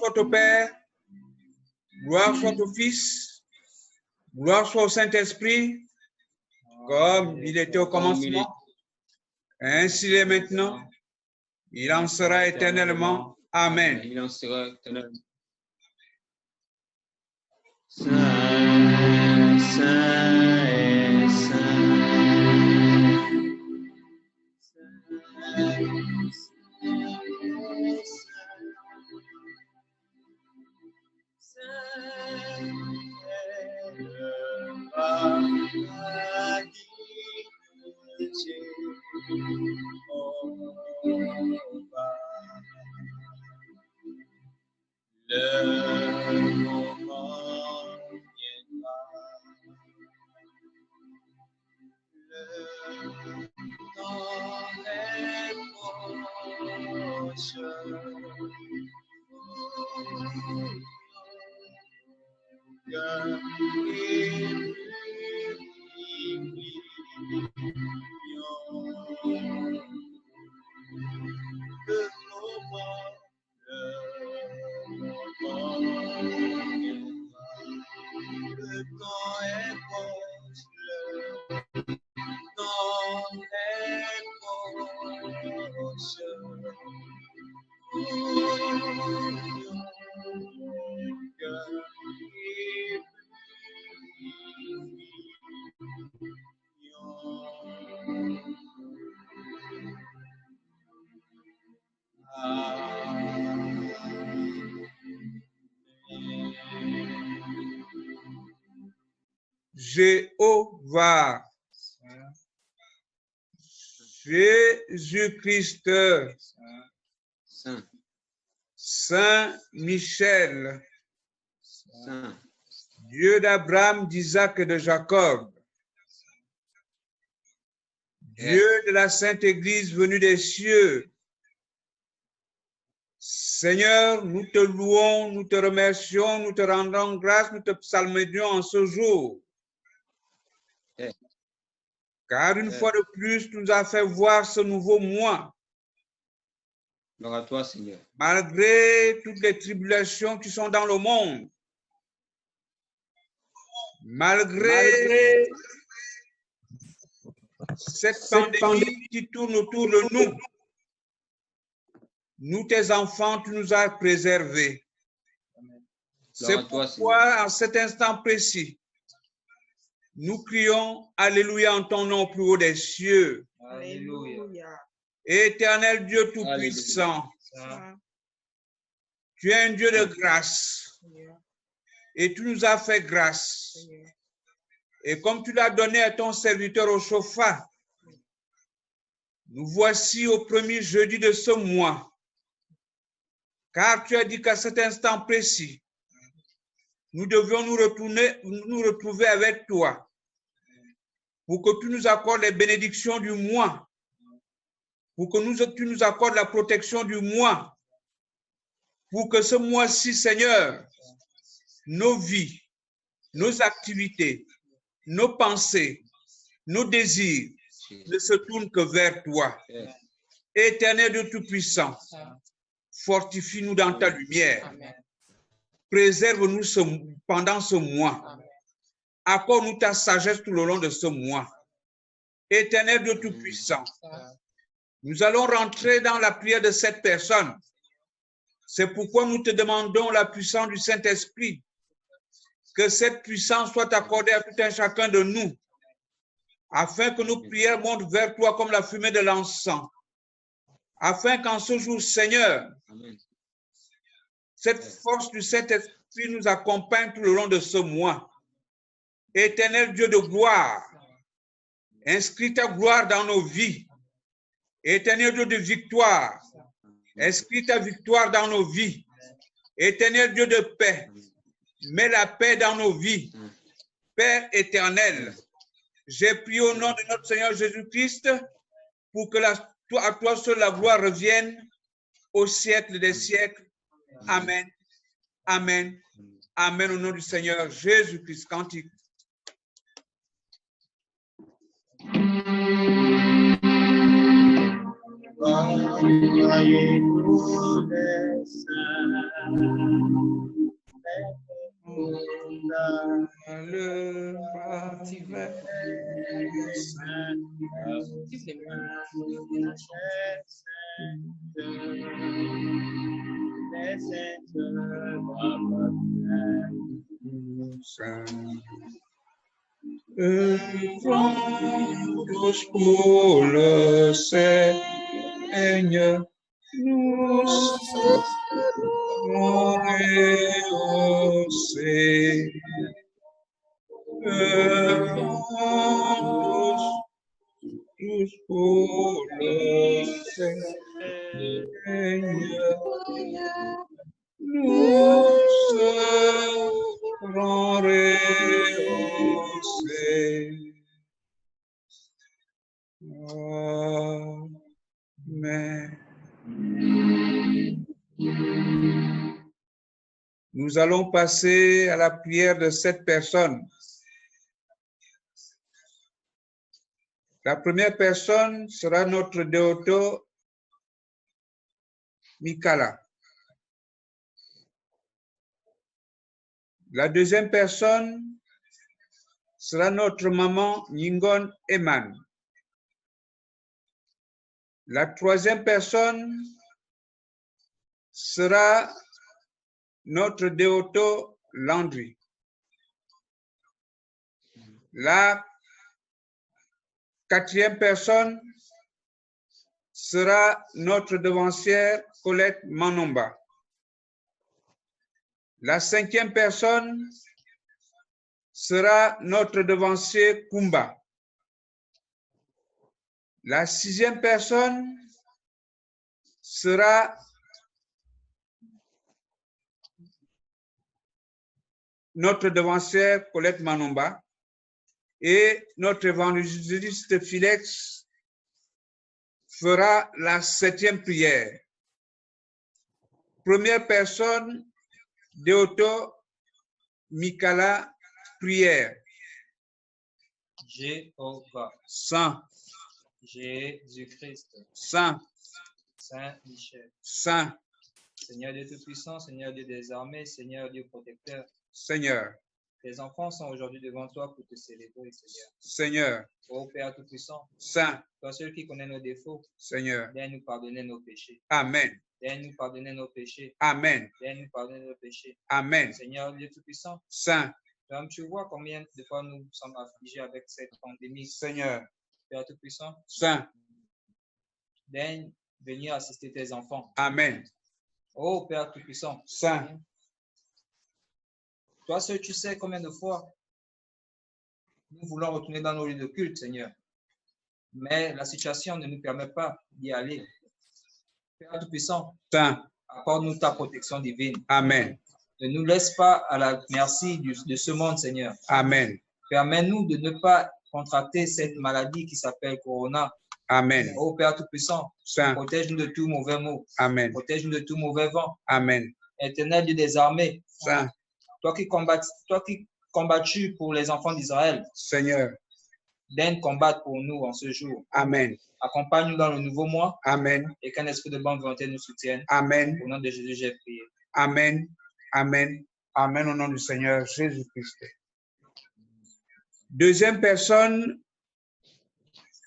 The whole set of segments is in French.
soit au Père, gloire soit au Fils, gloire soit au Saint-Esprit, comme il était au commencement, ainsi il est maintenant, il en sera éternellement. Amen. Il en sera éternellement. Saint, Saint et Saint. Le moment viendra, le temps est proche, Jéhovah, Jésus-Christ, Saint, Saint Michel, Saint, Dieu d'Abraham, d'Isaac et de Jacob, Dieu de la Sainte Église venue des cieux, Seigneur, nous te louons, nous te remercions, nous te rendons grâce, nous te psalmodions en ce jour. Car une fois de plus, tu nous as fait voir ce nouveau mois. Gloire à toi, Seigneur. Malgré toutes les tribulations qui sont dans le monde, malgré cette pandémie qui tourne autour de nous, nous, tes enfants, tu nous as préservés. C'est pourquoi, en cet instant précis, nous crions Alléluia en ton nom plus haut des cieux. Alléluia. Éternel Dieu Tout-Puissant, tu es un Dieu de grâce et tu nous as fait grâce. Et comme tu l'as donné à ton serviteur au chauffard, nous voici au premier jeudi de ce mois. Car tu as dit qu'à cet instant précis, nous devions nous retrouver avec toi pour que tu nous accordes les bénédictions du mois, pour que tu nous accordes la protection du mois, pour que ce mois-ci, Seigneur, nos vies, nos activités, nos pensées, nos désirs ne se tournent que vers toi. Éternel Dieu Tout-Puissant, fortifie-nous dans ta lumière. Préserve-nous pendant ce mois. Accorde-nous ta sagesse tout le long de ce mois. Éternel Dieu Tout-Puissant, nous allons rentrer dans la prière de cette personne. C'est pourquoi nous te demandons la puissance du Saint-Esprit. Que cette puissance soit accordée à tout un chacun de nous, afin que nos prières montent vers toi comme la fumée de l'encens. Afin qu'en ce jour, Seigneur, cette force du Saint-Esprit nous accompagne tout le long de ce mois. Éternel Dieu de gloire, inscris ta gloire dans nos vies. Éternel Dieu de victoire, inscris ta victoire dans nos vies. Éternel Dieu de paix, mets la paix dans nos vies. Père éternel, j'ai prié au nom de notre Seigneur Jésus-Christ pour que à toi seul la gloire revienne au siècle des siècles. Amen. Amen. Amen au nom du Seigneur Jésus-Christ. Cantique. Amen. Soyez-nous les saints, le baptême. Œuvrons tous pour le Seigneur, nous serons rehaussés. Œuvrons tous pour le Seigneur, nous serons rehaussés. Amen. Nous allons passer à la prière de 7 personnes. La première personne sera notre Deoto Mikala. La deuxième personne sera notre maman Nyingon Eman. La troisième personne sera notre Deoto Landry. La quatrième personne sera notre devancière Colette Manomba. La cinquième personne sera notre devancier Kumba. La sixième personne sera notre devancière Colette Manomba. Et notre évangéliste Philex fera la 7e prière. Première personne, Deoto Mikala, prière. Jéhovah, Saint, Jésus-Christ, Saint, Saint Michel, Saint, Seigneur Dieu Tout-Puissant, Seigneur Dieu des armées, Seigneur Dieu protecteur. Seigneur, Tes enfants sont aujourd'hui devant toi pour te célébrer, Seigneur. Seigneur, Ô Père Tout-Puissant, Saint, toi seul qui connais nos défauts, Seigneur, viens nous pardonner nos péchés. Amen, Viens nous pardonner nos péchés. Amen, Viens nous pardonner nos péchés. Amen, Seigneur Dieu Tout-Puissant, Saint, comme tu vois combien de fois nous sommes affligés avec cette pandémie. Seigneur, Père Tout-Puissant, Saint, viens venir assister tes enfants. Amen, Ô Père Tout-Puissant, Saint, toi seul tu sais combien de fois nous voulons retourner dans nos lieux de culte, Seigneur. Mais la situation ne nous permet pas d'y aller. Père Tout-Puissant, Saint, accorde-nous ta protection divine. Amen, Ne nous laisse pas à la merci de ce monde, Seigneur. Amen, Permets-nous de ne pas contracter cette maladie qui s'appelle Corona. Amen, Ô Père Tout-Puissant, Saint, protège-nous de tout mauvais mot. Amen, Protège-nous de tout mauvais vent. Amen, Éternel Dieu des armées, Saint, toi qui combattu pour les enfants d'Israël, Seigneur, viens combattre pour nous en ce jour. Amen, Accompagne-nous dans le nouveau mois Amen, et qu'un esprit de bonne volonté nous soutienne. Amen, Au nom de Jésus, j'ai prié. Amen, Amen, Amen au nom du Seigneur Jésus-Christ. Deuxième personne,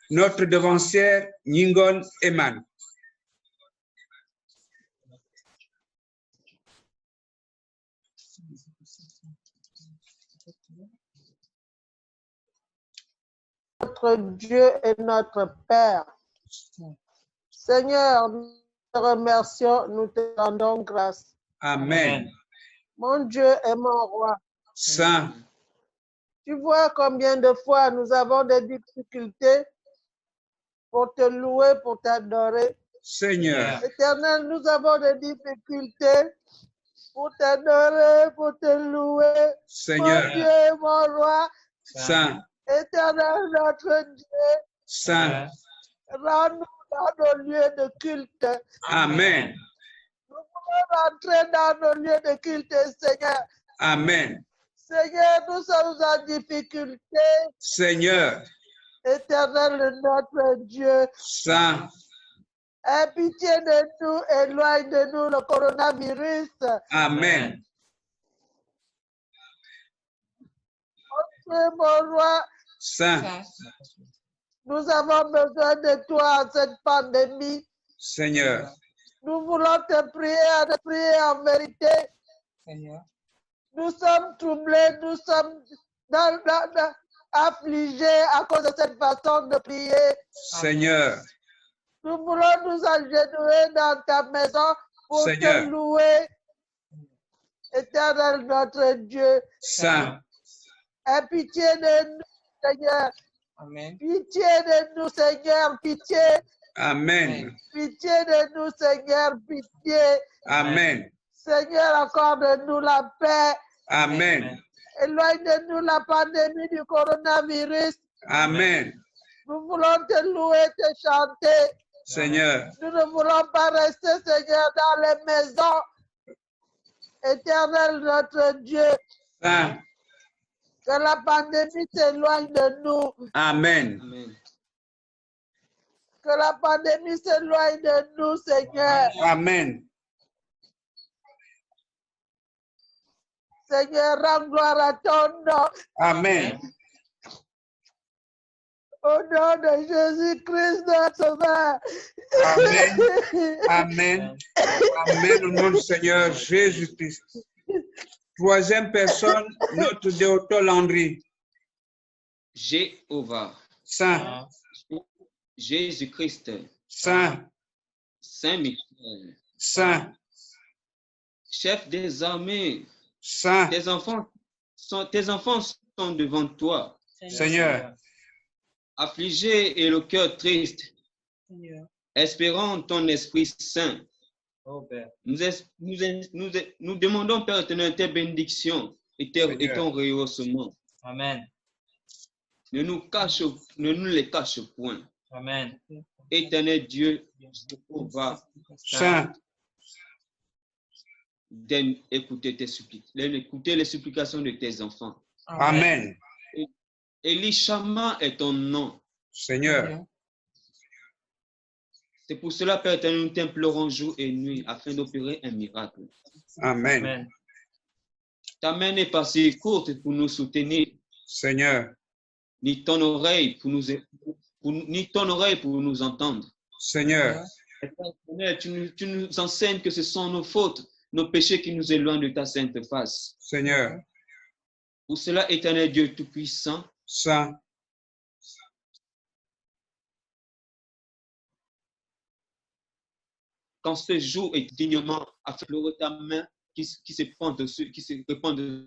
notre devancière Nyingon Eman. Notre Dieu et notre Père. Seigneur, nous te remercions, nous te rendons grâce. Amen. Mon Dieu et mon roi, Saint, tu vois combien de fois nous avons des difficultés pour te louer, pour t'adorer. Seigneur, Éternel, nous avons des difficultés pour t'adorer, pour te louer. Seigneur, Mon Dieu et mon roi, Saint, Éternel, notre Dieu, Saint, rends-nous dans nos lieux de culte. Amen, Nous voulons rentrer dans nos lieux de culte, Seigneur. Amen, Seigneur, nous sommes en difficulté. Seigneur, Éternel, notre Dieu, Saint, Aie pitié de nous, éloigne de nous le coronavirus. Amen. Dieu, mon roi, Saint, nous avons besoin de toi en cette pandémie. Seigneur, Nous voulons te prier en vérité. Seigneur. Nous sommes troublés, nous sommes affligés à cause de cette façon de prier. Seigneur, Nous voulons nous agenouiller dans ta maison pour Seigneur. te louer. Éternel notre Dieu, Saint, aie pitié de nous, Seigneur. Amen. Pitié de nous, Seigneur, pitié. Amen. Pitié de nous, Seigneur, pitié. Amen. Seigneur, accorde-nous la paix. Amen. Éloigne de nous la pandémie du coronavirus. Amen. Nous voulons te louer, te chanter. Seigneur, Nous ne voulons pas rester, Seigneur, dans les maisons. Éternel notre Dieu, Saint, que la pandémie s'éloigne de nous. Amen. Amen. Que la pandémie s'éloigne de nous, Seigneur. Amen. Seigneur, rends gloire à ton nom. Amen. Au nom de Jésus-Christ, notre Sauveur. Amen. Amen. Amen au nom du Seigneur Jésus-Christ. Troisième personne, notre docteur Landry. Jéhovah, Saint, Jésus-Christ, Saint, Saint-Michel, Saint, chef des armées, Saint, tes enfants sont devant toi, Seigneur, affligés et le cœur triste, Seigneur. espérant ton Esprit Saint. Oh Père. Nous demandons, Père éternel, tes bénédictions et ton rehaussement. Amen. Ne nous les cache point. Amen. Éternel Dieu, Jéhovah, Saint, écouter les supplications de tes enfants. Amen. Elishama est ton nom. Seigneur, C'est pour cela, Père éternel, nous t'implorons jour et nuit afin d'opérer un miracle. Amen. Amen. Ta main n'est pas si courte pour nous soutenir, Seigneur, ni ton oreille pour nous entendre. Seigneur, Père éternel, tu nous enseignes que ce sont nos fautes, nos péchés qui nous éloignent de ta sainte face. Seigneur, Pour cela, éternel Dieu Tout-Puissant, Saint, quand ce jour est dignement affleuré ta main qui se répand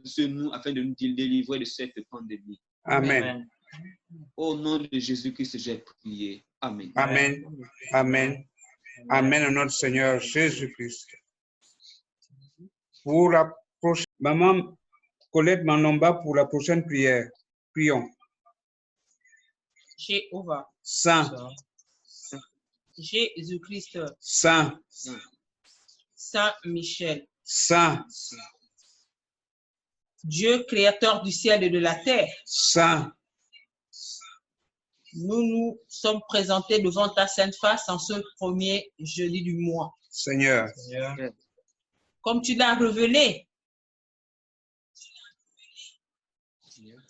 sur nous afin de nous délivrer de cette pandémie. Amen. Au nom de Jésus-Christ, j'ai prié. Amen. Amen. Amen. Amen au nom du Seigneur Jésus-Christ. Pour la prochaine, Maman Colette Manomba, pour la prochaine prière, prions. Jéhovah, Saint, Jésus-Christ, Saint, Saint-Michel, Saint, Dieu créateur du ciel et de la terre, Saint, nous nous sommes présentés devant ta sainte face en ce premier jeudi du mois. Seigneur, Comme tu l'as révélé,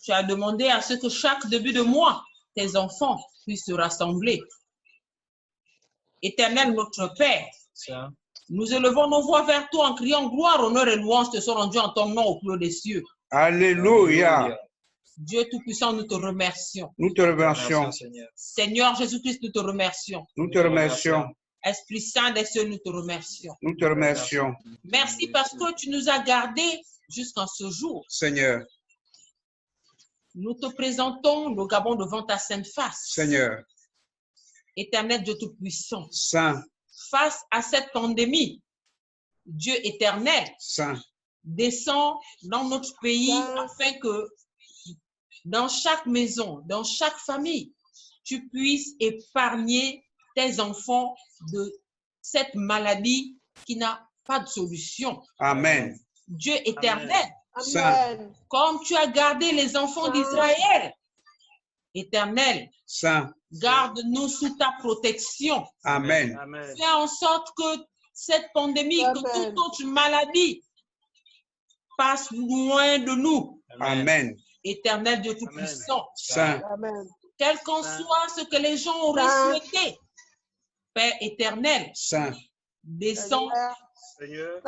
tu as demandé à ce que chaque début de mois, tes enfants puissent se rassembler. Éternel notre Père, nous élevons nos voix vers toi en criant gloire, honneur et louange te sont rendus en ton nom au plus haut des cieux. Alléluia. Dieu Tout-Puissant, nous te remercions. Nous te remercions. Seigneur Jésus-Christ, nous te remercions. Nous te remercions. Esprit Saint des cieux, nous te remercions. Nous te remercions. Merci parce que tu nous as gardés jusqu'en ce jour. Seigneur, Nous te présentons le Gabon devant ta sainte face. Seigneur, Éternel Dieu Tout-Puissant, Saint, face à cette pandémie, Dieu éternel, Saint, descend dans notre pays afin que dans chaque maison, dans chaque famille, tu puisses épargner tes enfants de cette maladie qui n'a pas de solution. Amen. Dieu éternel, Amen. comme tu as gardé les enfants d'Israël, éternel, Saint, Garde-nous sous ta protection. Amen. Amen. Fais en sorte que cette pandémie, que toute autre maladie passe loin de nous. Amen. Éternel Dieu Tout-Puissant. Saint. Amen. Quel qu'en soit ce que les gens auraient souhaité, Père éternel, Saint. descends Seigneur.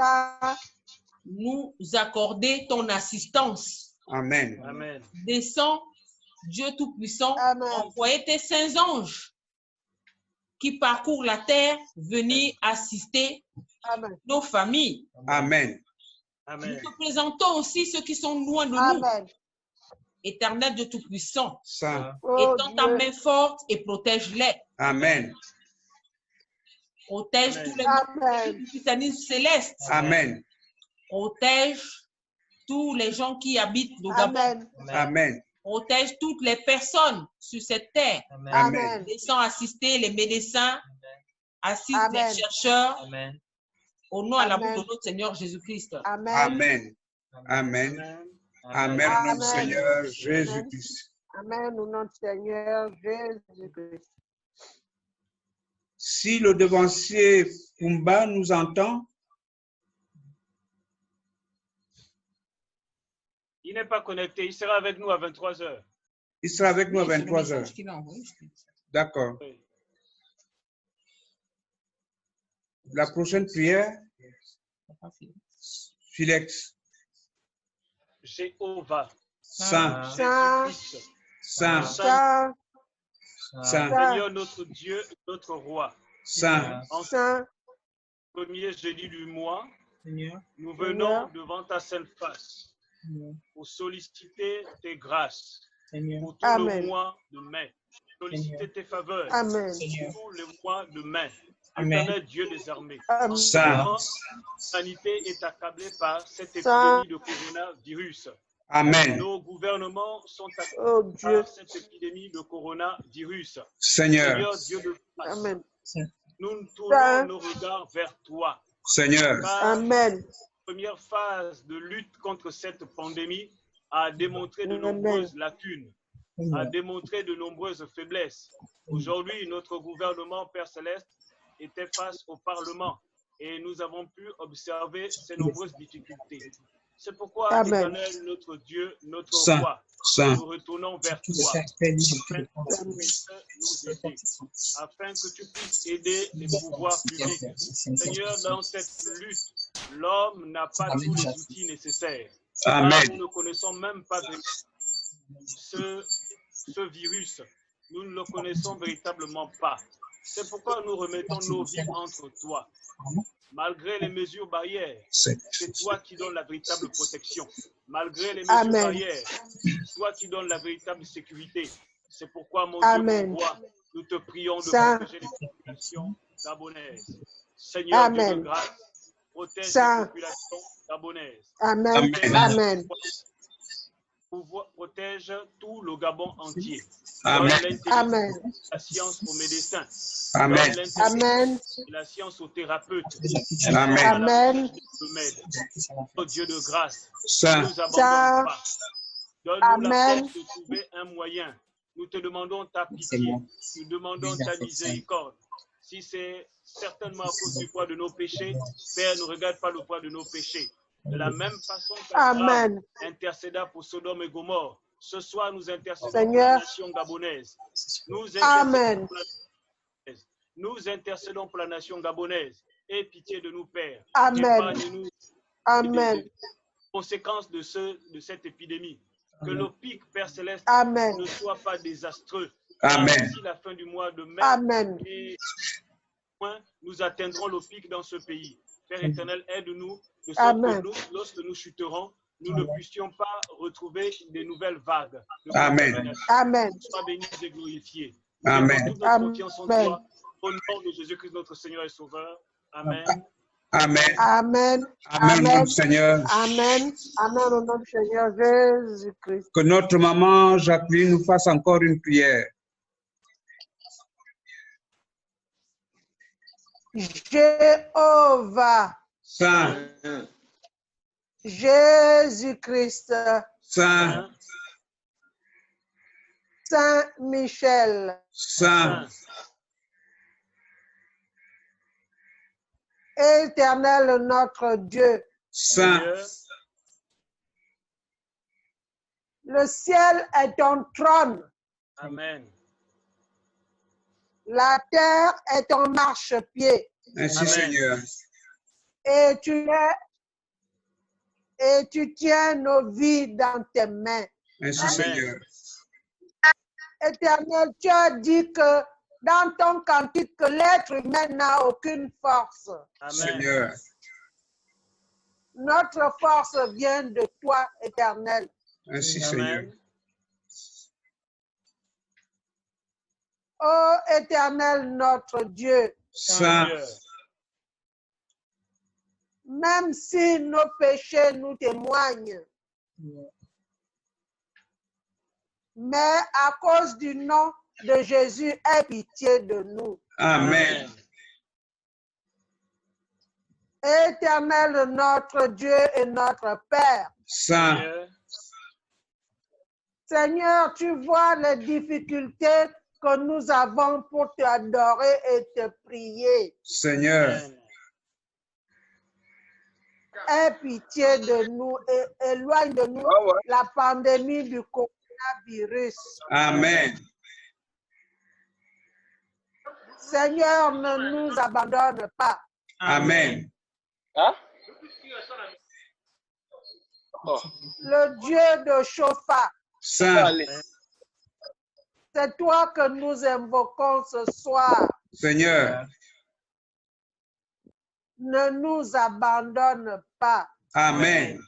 nous accorder ton assistance. Amen. Amen. Descends, Dieu Tout-Puissant, Amen. envoyez tes saints anges qui parcourent la terre, venir assister Amen. nos familles. Amen. Nous Amen. te présentons aussi ceux qui sont loin de nous. Amen. Éternel Dieu Tout-Puissant, Saint. Oh, étends ta Dieu. main forte et protège-les. Amen. Protège Amen. tous les Amen. du christianisme céleste. Amen. Protège tous les gens qui habitent le Gabon. Amen. Amen. Protège toutes les personnes sur cette terre. Amen. Descends assister les médecins, assiste Amen. les chercheurs, Amen. au nom à l'amour Amen. de notre Seigneur Jésus-Christ. Amen. Amen. Amen. Amen. Au nom du Amen. Seigneur Jésus-Christ. Amen. Au nom du Seigneur Jésus-Christ. Si le devancier Pumba nous entend, Il n'est pas connecté. Il sera avec nous à 23 h. il sera avec nous à Oui, c'est le 23 message heures. qu'il a envoyé, je te dis. D'accord. Oui. La prochaine prière, C'est pas fini. Philex. Jéhovah. Saint. Saint. Jésus-Christ. Saint. Saint. Saint. Seigneur notre Dieu, notre roi. Saint. En Saint. premier jeudi du mois, Seigneur, nous venons devant ta sainte face pour solliciter tes grâces Seigneur, pour tout Amen. le mois de mai. Solliciter tes faveurs Amen. pour tout le mois de mai. Amen. Éternel Dieu des armées. Amen. Saint. L'humanité est accablée par cette Saint. épidémie de coronavirus. Amen. Nos gouvernements sont accablés Oh Dieu. par cette épidémie de coronavirus. Seigneur. Seigneur Dieu de grâce, Amen. nous tournons Saint. nos regards vers toi. Seigneur. Car Amen. la première phase de lutte contre cette pandémie a démontré de Amen. nombreuses lacunes, a démontré de nombreuses faiblesses. Aujourd'hui, notre gouvernement, Père Céleste, était face au Parlement et nous avons pu observer ces nombreuses difficultés. C'est pourquoi, Amen. Éternel, notre Dieu, notre Saint. roi, Saint. nous retournons vers toi afin que tu puisses nous aider, afin que tu puisses aider les pouvoirs publics. Seigneur, dans cette lutte, l'homme n'a pas tous les outils nécessaires. Car Amen. nous ne connaissons même pas ce virus. Nous ne le connaissons véritablement pas. C'est pourquoi nous remettons nos vies entre toi. Malgré les mesures barrières, c'est toi qui donnes la véritable protection. Malgré les mesures Amen. barrières, c'est toi qui donnes la véritable sécurité. C'est pourquoi, mon Amen. Dieu, mon roi, nous te prions de Saint. protéger les populations gabonaises. Seigneur Dieu de Amen. grâce, protège Saint. les populations gabonaises. Amen. Amen. Amen. Protège tout le Gabon entier. Amen. Donne l'intelligence Amen. et la science aux médecins. Amen. Donne l'intelligence Amen. et la science aux thérapeutes. Amen. Amen. Oh Dieu de grâce, ne Saint. nous abandonne Saint. pas. Donne-nous la Amen. force de trouver un moyen. Nous te demandons ta pitié. Nous demandons ta miséricorde. Si c'est certainement à cause du poids de nos péchés, Père, ne regarde pas le poids de nos péchés. De la même façon qu'Abraham Amen. intercéda pour Sodome et Gomorre, ce soir nous intercédons Seigneur. pour la nation gabonaise. Amen. Nous intercédons pour la nation gabonaise. Aie pitié de nous, Père. Amen. Épargne-nous Amen. des conséquences de cette épidémie. Que le pic, Père Céleste, Amen. ne soit pas désastreux. Amen. D'ici la fin du mois de mai, Amen. et nous atteindrons le pic dans ce pays. Père éternel, aide-nous de sorte Amen. que nous, lorsque nous chuterons, nous ne puissions pas retrouver des nouvelles vagues. de Amen. contamination. Amen. Sois béni et glorifié. Amen. Toute notre confiance en Amen. toi. Au nom de Jésus-Christ, notre Seigneur et Sauveur. Amen. Amen. Amen. Amen, Amen. mon Seigneur. Amen. Amen au nom du Seigneur Jésus-Christ. Que notre maman Jacqueline nous fasse encore une prière. Jéhovah, Saint. Jésus-Christ, Saint. Saint Michel, Saint, Éternel notre Dieu, Saint, Seigneur, le ciel est ton trône, Amen. la terre est ton marchepied, ainsi Amen. Seigneur, et tu tiens nos vies dans tes mains. ainsi Amen. Seigneur, Éternel, tu as dit que dans ton cantique que l'être humain n'a aucune force. Amen. Seigneur, Notre force vient de toi, Éternel. ainsi Seigneur, Amen. Ô Éternel, notre Dieu, Saint, Seigneur, même si nos péchés nous témoignent, mais à cause du nom de Jésus, aie pitié de nous. Amen, Éternel, notre Dieu et notre Père, Saint, Seigneur, Seigneur, tu vois les difficultés que nous avons pour t'adorer et te prier. Seigneur, Amen. Aie pitié de nous et éloigne de nous la pandémie du coronavirus. Amen, Seigneur, ne nous abandonne pas. Amen, Le Dieu de Chopha, Saint, c'est toi que nous invoquons ce soir. Seigneur, Ne nous abandonne pas. Amen,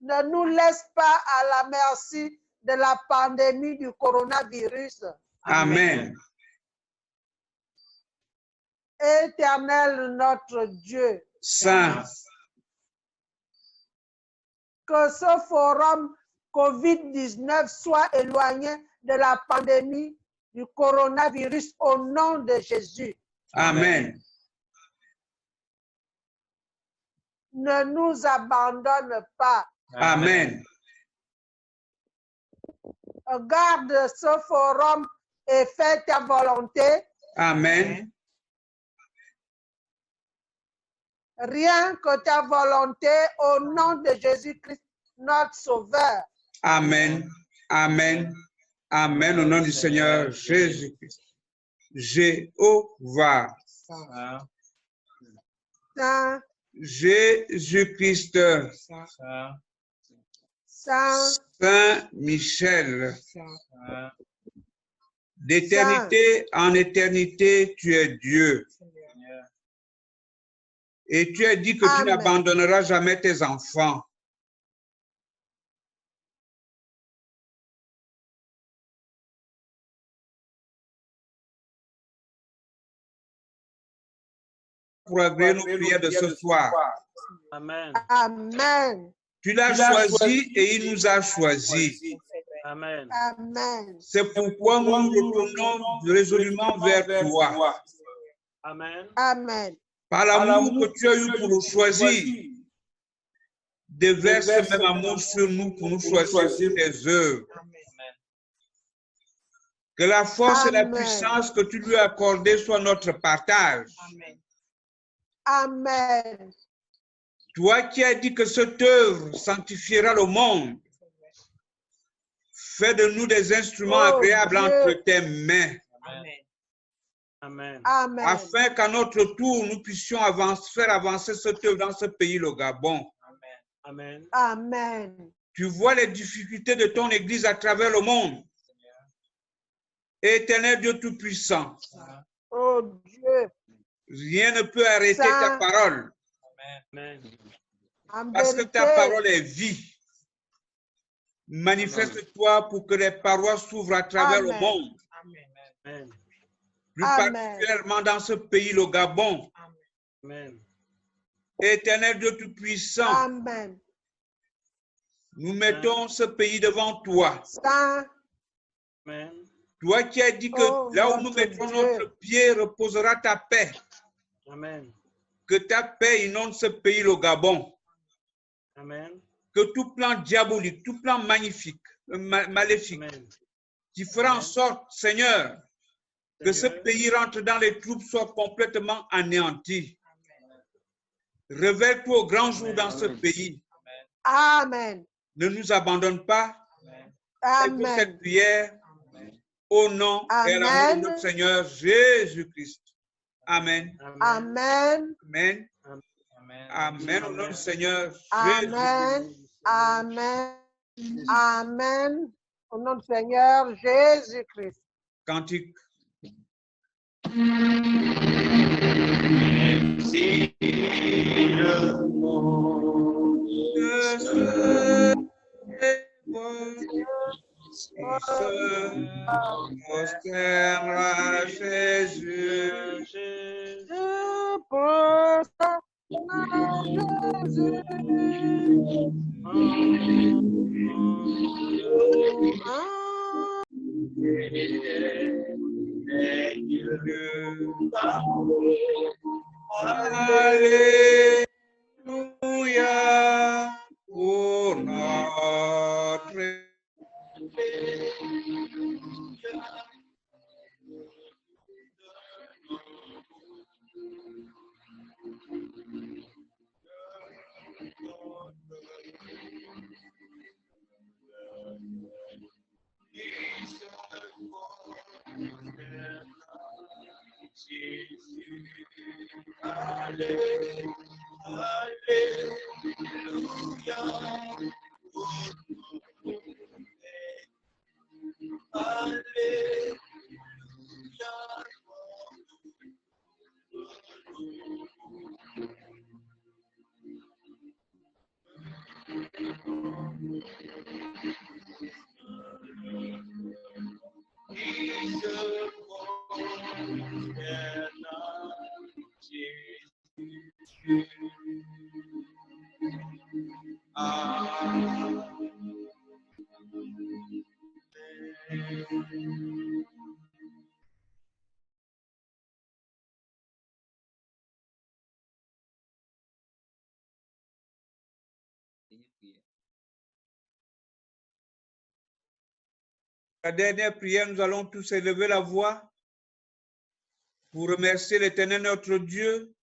Ne nous laisse pas à la merci de la pandémie du coronavirus. Amen, Éternel notre Dieu, Saint, que ce forum COVID-19 soit éloigné de la pandémie du coronavirus au nom de Jésus. Amen, Ne nous abandonne pas. Amen, Garde ce forum et fais ta volonté, Amen, rien que ta volonté au nom de Jésus-Christ, notre Sauveur. Amen, Amen, Amen, au nom du Seigneur Jésus-Christ. Jéhovah, Saint, Jésus-Christ, Saint, Saint Michel, d'éternité en éternité, tu es Dieu. Et tu as dit que tu Amen. n'abandonneras jamais tes enfants. Pour agréer nos prières de ce soir. Amen. Amen, Tu l'as choisi et il nous a choisis. Amen. Amen, C'est pourquoi nous nous retournons résolument vers toi. Amen. Amen, Par l'amour que tu as eu pour nous choisir, déverse ce même amour sur nous pour nous choisir pour tes œuvres. Que la force et la Amen. puissance que tu lui as accordées soient notre partage. Amen, Toi qui as dit que cette œuvre sanctifiera le monde, fais de nous des instruments Oh agréables Dieu. entre tes mains, Amen. Amen, afin qu'à notre tour, nous puissions faire avancer cette œuvre dans ce pays, le Gabon. Amen. Amen, Tu vois les difficultés de ton Église à travers le monde. Éternel Dieu Tout-Puissant, oh Dieu, rien ne peut arrêter Saint. ta parole, Amen. en parce que vérité, ta parole est vie. Manifeste-toi pour que les parois s'ouvrent à travers le Amen. monde, Amen. plus Amen. particulièrement dans ce pays, le Gabon. Amen. Éternel Dieu Tout-Puissant, Amen, nous mettons ce pays devant toi. Saint, Amen. Toi qui as dit que Oh, là où nous notre mettrons Dieu. notre pied reposera ta paix. Amen. Que ta paix inonde ce pays, le Gabon. Amen. Que tout plan diabolique, tout plan magnifique maléfiques, Amen. qui fera en sorte, Seigneur, que ce Seigneur, pays rentre dans les troupes, soit complètement anéanti. Révèle-toi au grand jour dans ce pays. Amen. Ne nous abandonne pas. Fais cette Amen. prière au nom et à l'amour de Amen. notre Seigneur Jésus-Christ. Amen. Amen. Amen. Amen. Amen. Au nom du Seigneur Jésus. Amen. Amen. Amen. Au nom du Seigneur Jésus-Christ. Cantique. Si le monde Il se prosternera à Jésus. Je prosterne à Jésus. Alléluia pour notre La dernière prière, nous allons tous élever la voix pour remercier l'Éternel notre Dieu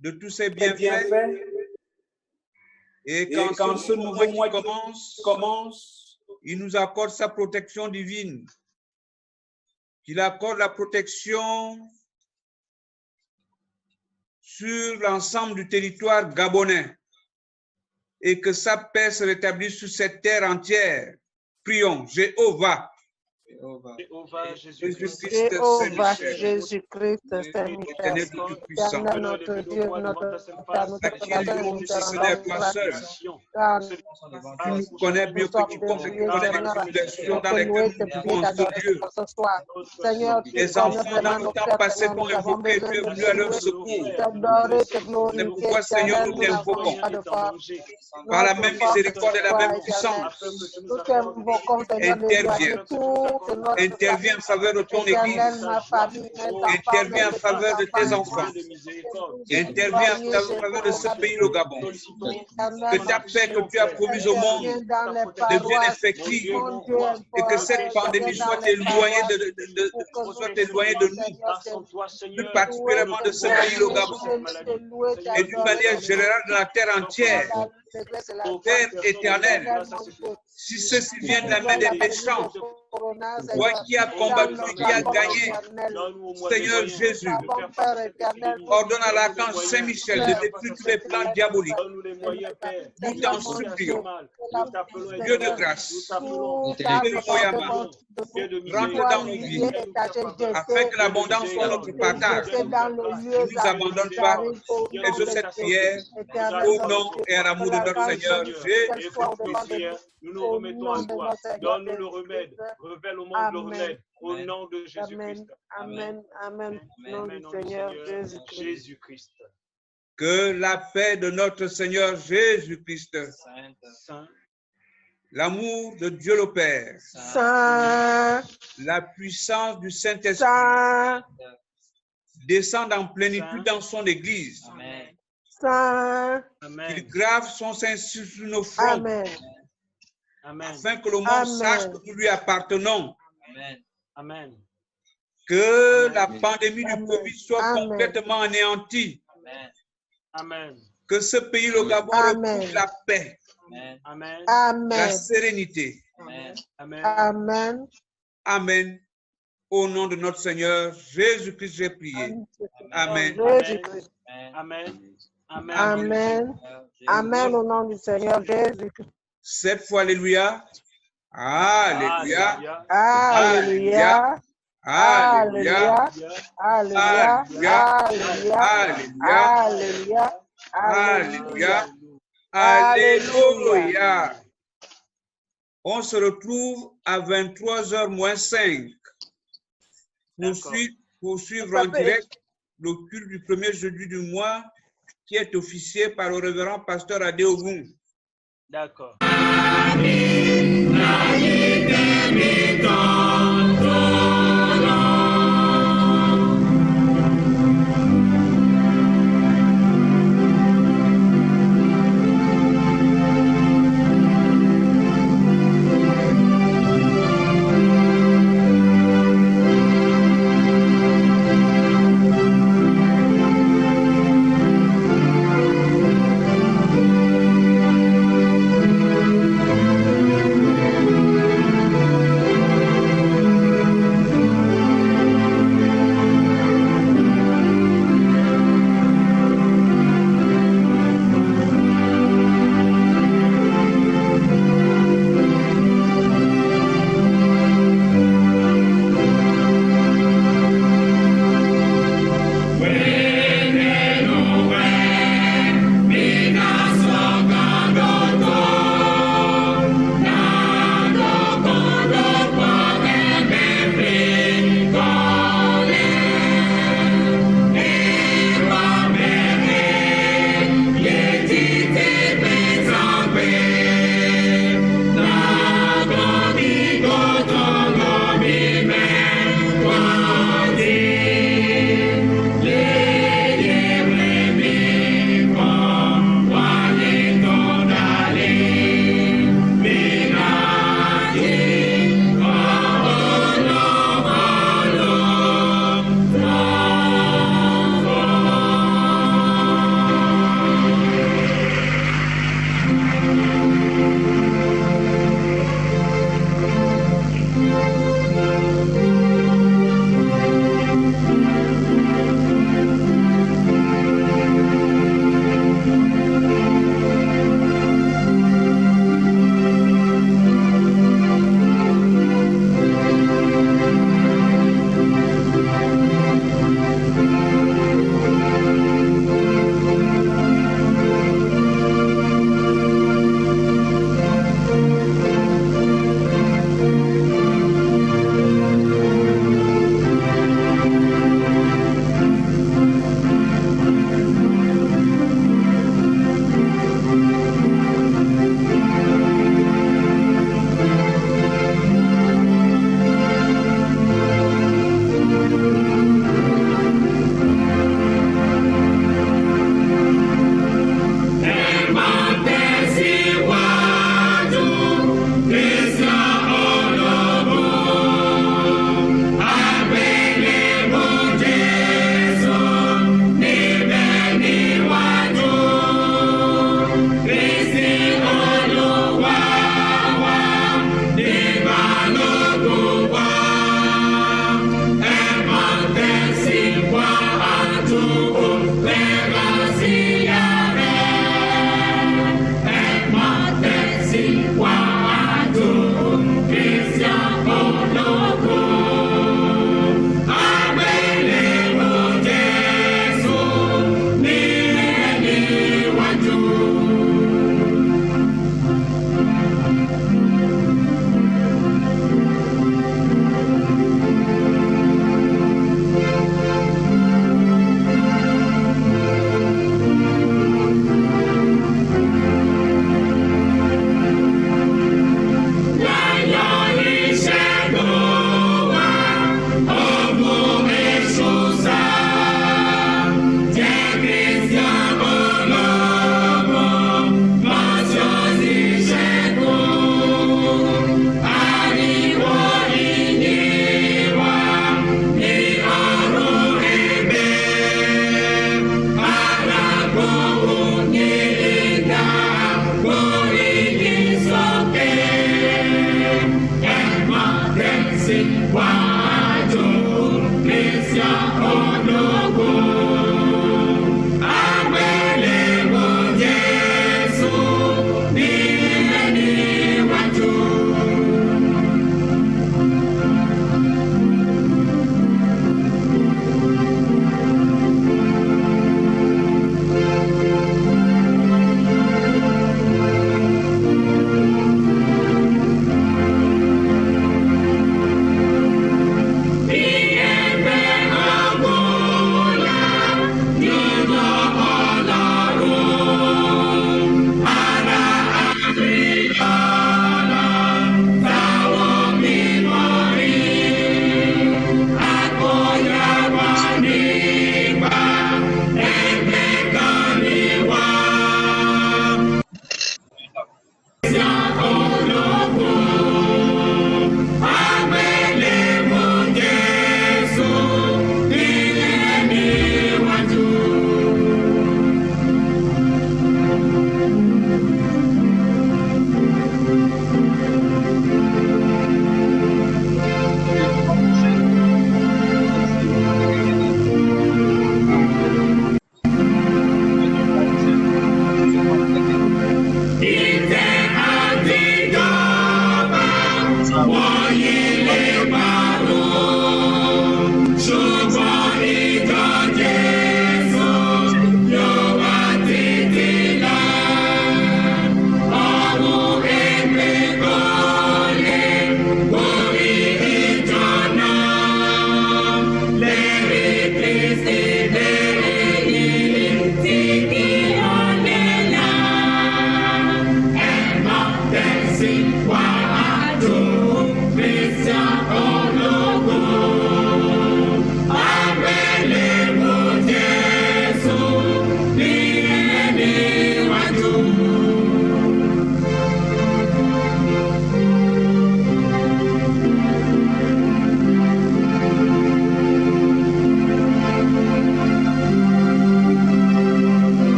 de tous ses bienfaits. Et quand ce nouveau mois commence, il nous accorde sa protection divine. Qu'il accorde la protection sur l'ensemble du territoire gabonais et que sa paix se rétablisse sur cette terre entière. Prions, Jéhovah. Jéhovah, Jésus-Christ, Jéhovah, Jésus-Christ, Saint-Michel, Éternel Tout-Puissant, Éternel notre Dieu, notre Père, notre à qui est le monde si ce n'est toi seul. car Tu nous connais mieux nous sommes que quiconque, dédiés, tu connais les Seigneur, tribulations à dans te louer, lesquelles te nous prier, vivons en ce t'adorer Dieu. pour ce soir. Seigneur, tu Les connais enfants, vraiment dans le nos temps cœurs, passé, Seigneur, t'ont nous avons invoqué, besoin tu es de venu à leur te secours. t'adorer, te C'est glorifier, pourquoi, Seigneur, Éternel, nous nous n'avons t'invoquons. pas de force. Par la Notre même force, miséricorde et la toi, même Éternel. puissance, Nous t'invoquons, Seigneur, interviens. de toute notre Interviens en faveur de ton Éternel, Église. ma famille, mes enfants, Interviens en mes faveur de tes petits-enfants, enfants. tous Interviens en faveur de ce pays, le Gabon. Que ta paix que tu as promise au monde interviens dans les devienne paroisses, effective mon Dieu, et que cette pandémie soit éloignée de nous, plus particulièrement de ce pays, le Gabon, et d'une manière générale de la terre entière. Père éternel, si ceux-ci viennent de la main des méchants, toi qui as combattu, qui as gagné, Seigneur Jésus, ordonne à l'archange Saint-Michel de détruire tous les plans diaboliques. Nous t'en supplions, Dieu de grâce, Dieu de Moyama, rentre dans nos vies, afin que l'abondance soit notre partage. Ne nous abandonne pas, exauce cette prière, au nom et à l'amour de notre Seigneur Jésus. Nous nous remettons à toi. Donne-nous le remède. Révèle au monde le remède. Au nom de Jésus-Christ. Amen. Amen. Nom du Seigneur Jésus-Christ. Que la paix de notre Seigneur Jésus-Christ, Saint, l'amour de Dieu le Père, Saint, la puissance du Saint-Esprit Saint, descende en plénitude dans son Église. Saint, Qu'il grave son Saint sur nos fronts. Amen. Amen. afin que le monde Amen. sache que nous lui appartenons. Amen. Amen. Que Amen. la pandémie du Amen. Covid soit Amen. complètement anéantie. Amen. Amen. Que ce pays, le Gabon, Amen. retrouve la paix, Amen. Amen. la Amen. sérénité. Amen. Amen. Amen. Amen. Au nom de notre Seigneur Jésus-Christ, j'ai prié. Amen. Jésus-Christ. Amen. Amen. Amen. Amen. Amen. Au nom du Seigneur Jésus-Christ. Cette fois, alléluia. Alléluia. Alléluia. Alléluia. Alléluia. Alléluia. Alléluia. Alléluia. Alléluia. Alléluia. On se retrouve à 23h moins 5 pour suivre en direct le culte du premier jeudi du mois qui est officié par le révérend pasteur Adéogun. D'accord.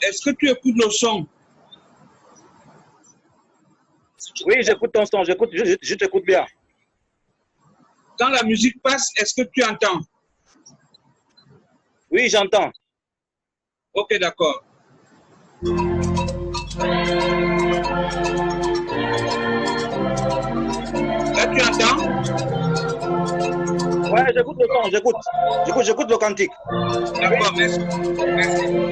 Est-ce que tu écoutes le son? Oui, j'écoute ton son, je t'écoute bien. Quand la musique passe, est-ce que tu entends? Oui, j'entends. Ok, d'accord. Là, tu entends? Ouais, j'écoute le son, j'écoute le cantique. D'accord, merci. Merci.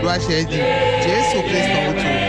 olúwaṣẹ́ di jésù kristo òtún.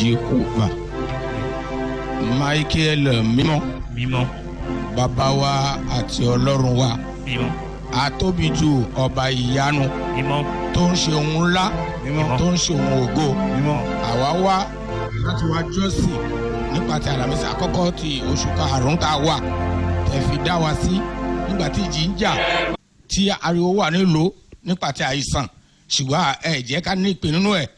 Jéhovah, Michael mímọ́, bàbá wa àti ọlọ́run wa, atóbi jù ọba ìyanu, tó ń ṣe ohun ńlá, tó ń ṣe ohun ògo, àwa wá láti wá jọ́sìn nípa ti àlàmísì àkọ́kọ́ ti oṣù karùn-ún tá a wà, tẹ̀ fi dá wa sí nígbà tí ìjì ń jà, tí ariwo wà nílùú nípa ti àìsàn, ṣùgbọ́n ẹ jẹ́ ká ní ìpín nínú ẹ̀.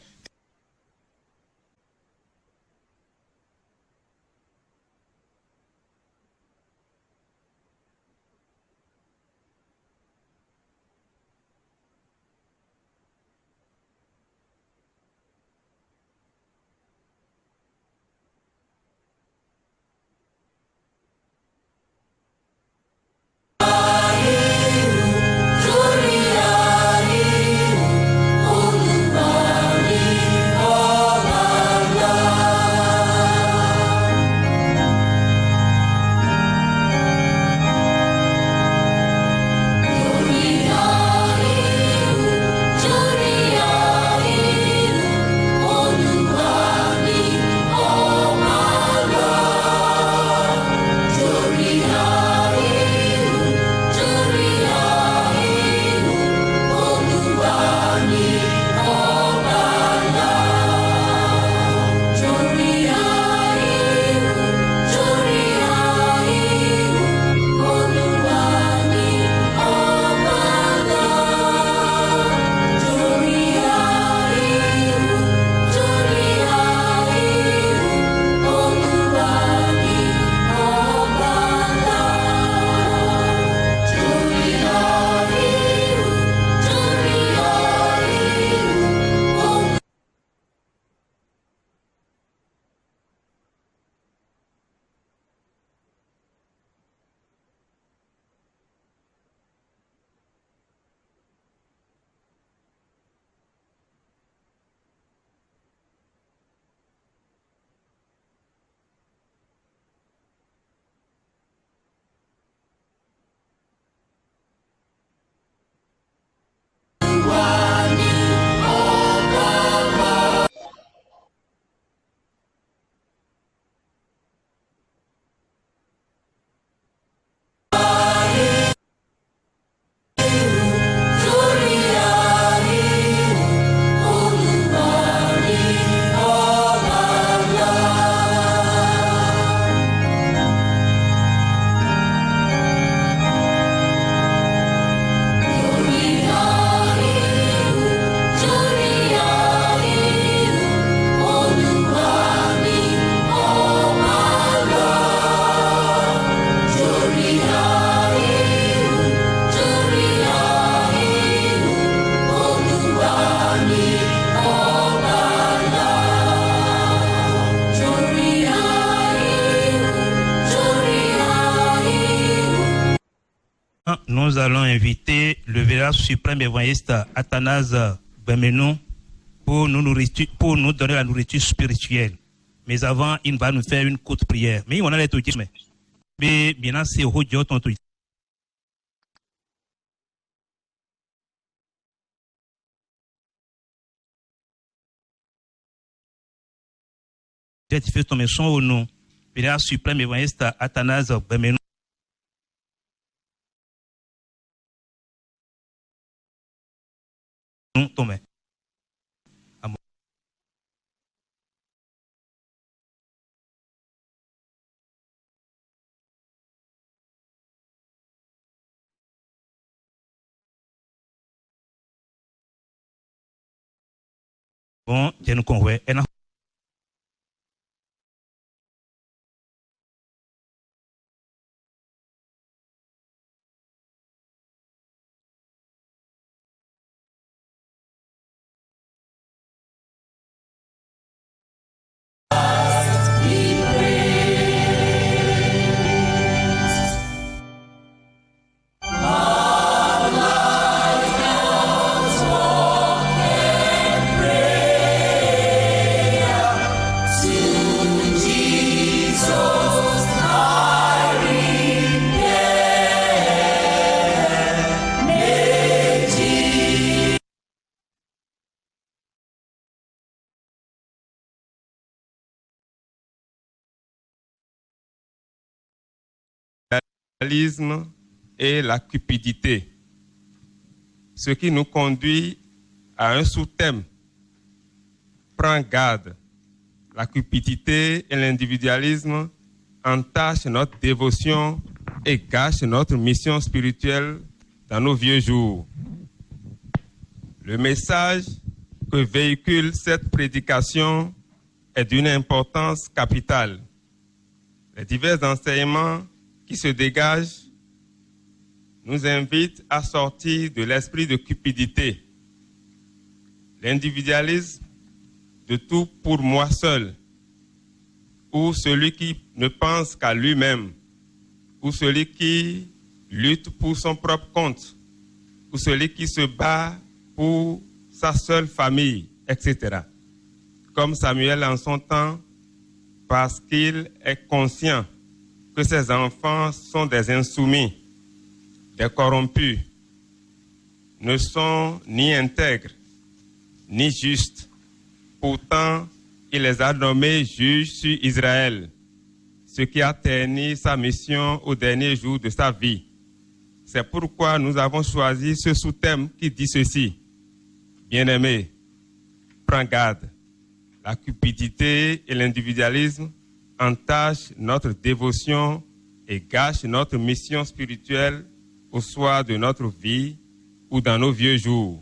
Nous allons inviter le vérage suprême évangéliste Athanase Bemenou pour nous donner la nourriture spirituelle. Mais avant, il va nous faire une courte prière. Mais on a les tout mais bien c'est au haut ton tout. J'ai fait ton son au nom. Vérage suprême évangéliste Athanase Bemenou. nous tomber. Bon, je nous convois. Et la cupidité, ce qui nous conduit à un sous-thème. Prends garde, la cupidité et l'individualisme entachent notre dévotion et gâchent notre mission spirituelle dans nos vieux jours. Le message que véhicule cette prédication est d'une importance capitale. Les divers enseignements qui se dégagent nous invitent à sortir de l'esprit de cupidité, l'individualisme de tout pour moi seul, ou celui qui ne pense qu'à lui-même, ou celui qui lutte pour son propre compte, ou celui qui se bat pour sa seule famille, etc. Comme Samuel en son temps, parce qu'il est conscient que ses enfants sont des insoumis, des corrompus, ne sont ni intègres, ni justes. Pourtant, il les a nommés juges sur Israël, ce qui a terni sa mission au dernier jour de sa vie. C'est pourquoi nous avons choisi ce sous-thème qui dit ceci. Bien-aimés, prends garde. La cupidité et l'individualisme entachent notre dévotion et gâchent notre mission spirituelle au soir de notre vie ou dans nos vieux jours.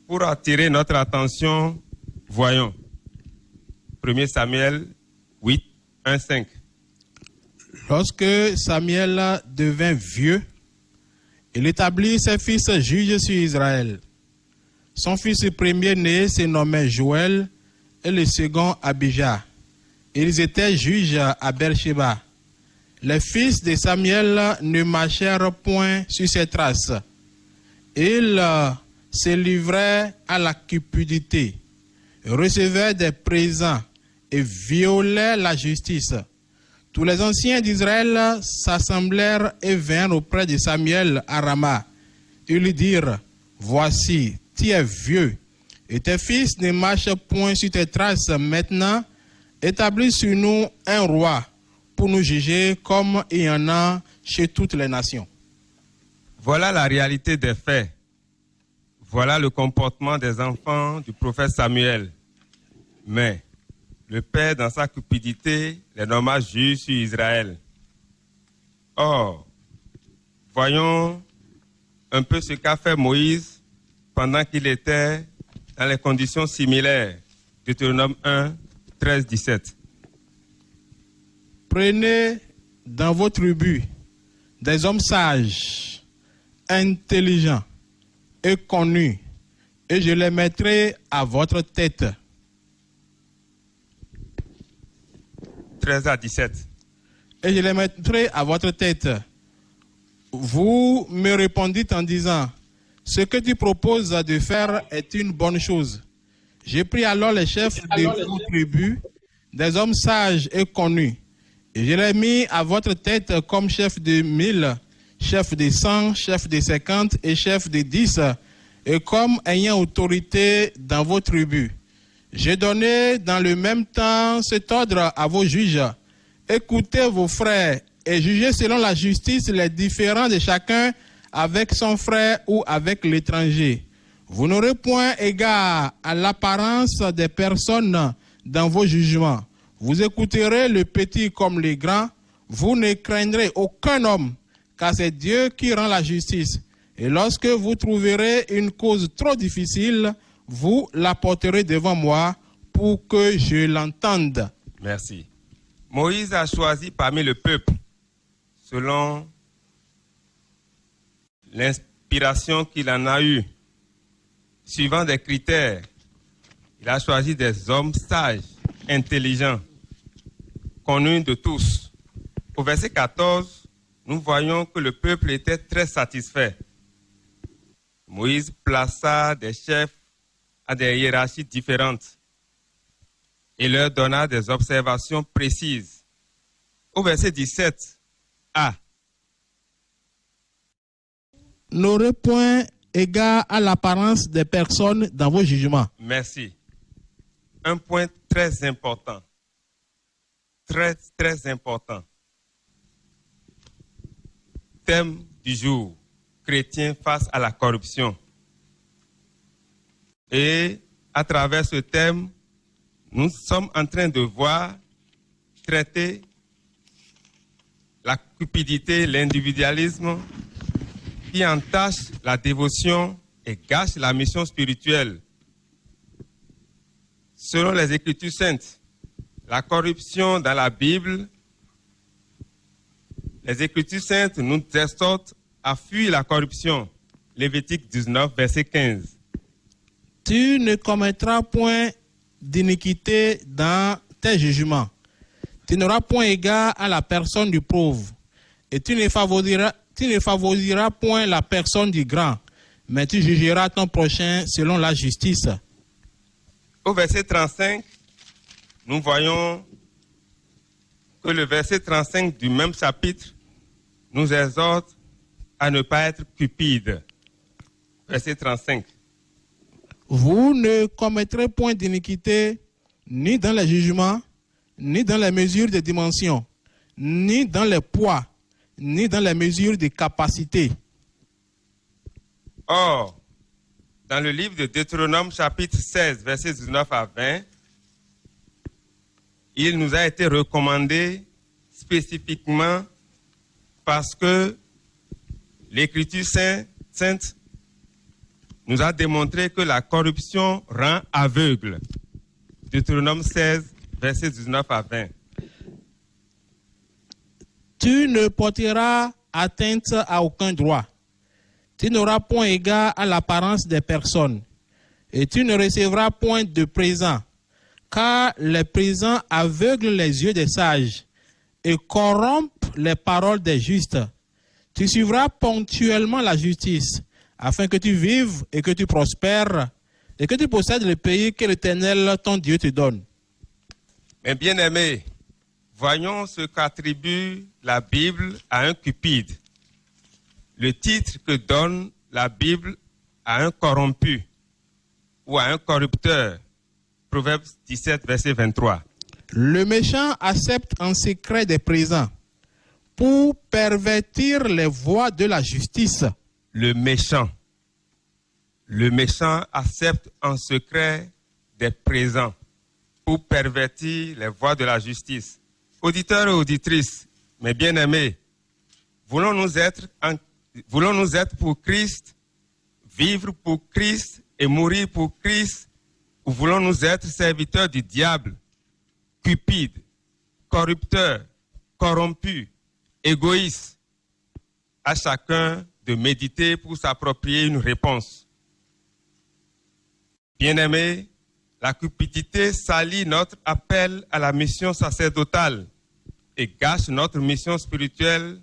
Pour attirer notre attention, voyons 1 Samuel 8, 1, 5. Lorsque Samuel devint vieux, il établit ses fils juges sur Israël. Son fils premier-né se nommait Joël et le second Abijah. Ils étaient juges à Beersheba. Les fils de Samuel ne marchèrent point sur ses traces. Ils se livraient à la cupidité, recevaient des présents et violaient la justice. Tous les anciens d'Israël s'assemblèrent et vinrent auprès de Samuel à Rama. Ils lui dirent, « Voici, tu es vieux, et tes fils ne marchent point sur tes traces. Maintenant, établis sur nous un roi pour nous juger comme il y en a chez toutes les nations. » Voilà la réalité des faits. Voilà le comportement des enfants du prophète Samuel. Mais le père, dans sa cupidité, les nomma juges sur Israël. Or, voyons un peu ce qu'a fait Moïse pendant qu'il était dans les conditions similaires. Deutéronome 1, 13, 17. Prenez dans vos tribus des hommes sages, intelligents et connus, et je les mettrai à votre tête. 13 à 17. Et je les mettrai à votre tête. Vous me répondîtes en disant, ce que tu proposes de faire est une bonne chose. J'ai pris alors les chefs de vos tribus, des hommes sages et connus, et je les mis à votre tête comme chef de 1000, chef de 100, chef de 50 et chef de 10, et comme ayant autorité dans vos tribus. J'ai donné dans le même temps cet ordre à vos juges. Écoutez vos frères et jugez selon la justice les différends de chacun avec son frère ou avec l'étranger. Vous n'aurez point égard à l'apparence des personnes dans vos jugements. Vous écouterez le petit comme les grands. Vous ne craindrez aucun homme, car c'est Dieu qui rend la justice. Et lorsque vous trouverez une cause trop difficile, vous la porterez devant moi pour que je l'entende. Merci. Moïse a choisi parmi le peuple, selon l'inspiration qu'il en a eue, suivant des critères. Il a choisi des hommes sages, intelligents, connus de tous. Au verset 14, nous voyons que le peuple était très satisfait. Moïse plaça des chefs à des hiérarchies différentes et leur donna des observations précises. Au verset 17, A. N'aurez point égard à l'apparence des personnes dans vos jugements. Merci. Un point très important. Très, très important. Thème du jour. Chrétiens face à la corruption. Et à travers ce thème, nous sommes en train de voir traiter la cupidité, l'individualisme qui entache la dévotion et gâche la mission spirituelle. Selon les Écritures saintes, la corruption dans la Bible, les Écritures saintes nous exhortent à fuir la corruption. Lévitique 19, verset 15. Tu ne commettras point d'iniquité dans tes jugements. Tu n'auras point égard à la personne du pauvre. Et tu ne favoriseras point la personne du grand, mais tu jugeras ton prochain selon la justice. Au verset 35, nous voyons que le verset 35 du même chapitre nous exhorte à ne pas être cupide. Verset 35. Vous ne commettrez point d'iniquité ni dans les jugements, ni dans les mesures de dimension, ni dans les poids, ni dans les mesures de capacité. Or, dans le livre de Deutéronome, chapitre 16, versets 19 à 20, il nous a été recommandé spécifiquement parce que l'Écriture sainte nous a démontré que la corruption rend aveugle. Deutéronome 16, versets 19 à 20. Tu ne porteras atteinte à aucun droit. Tu n'auras point égard à l'apparence des personnes. Et tu ne recevras point de présent, car les présents aveuglent les yeux des sages et corrompent les paroles des justes. Tu suivras ponctuellement la justice, afin que tu vives et que tu prospères, et que tu possèdes le pays que l'Éternel, ton Dieu, te donne. Mes bien-aimés, voyons ce qu'attribue la Bible à un cupide. Le titre que donne la Bible à un corrompu ou à un corrupteur. Proverbe 17, verset 23. Le méchant accepte en secret des présents pour pervertir les voies de la justice. Le méchant accepte en secret des présents pour pervertir les voies de la justice. Auditeurs et auditrices, mes bien-aimés, voulons-nous être pour Christ, vivre pour Christ et mourir pour Christ, ou voulons-nous être serviteurs du diable, cupides, corrupteurs, corrompus, égoïstes? À chacun de méditer pour s'approprier une réponse. Bien-aimés, la cupidité salit notre appel à la mission sacerdotale et gâche notre mission spirituelle.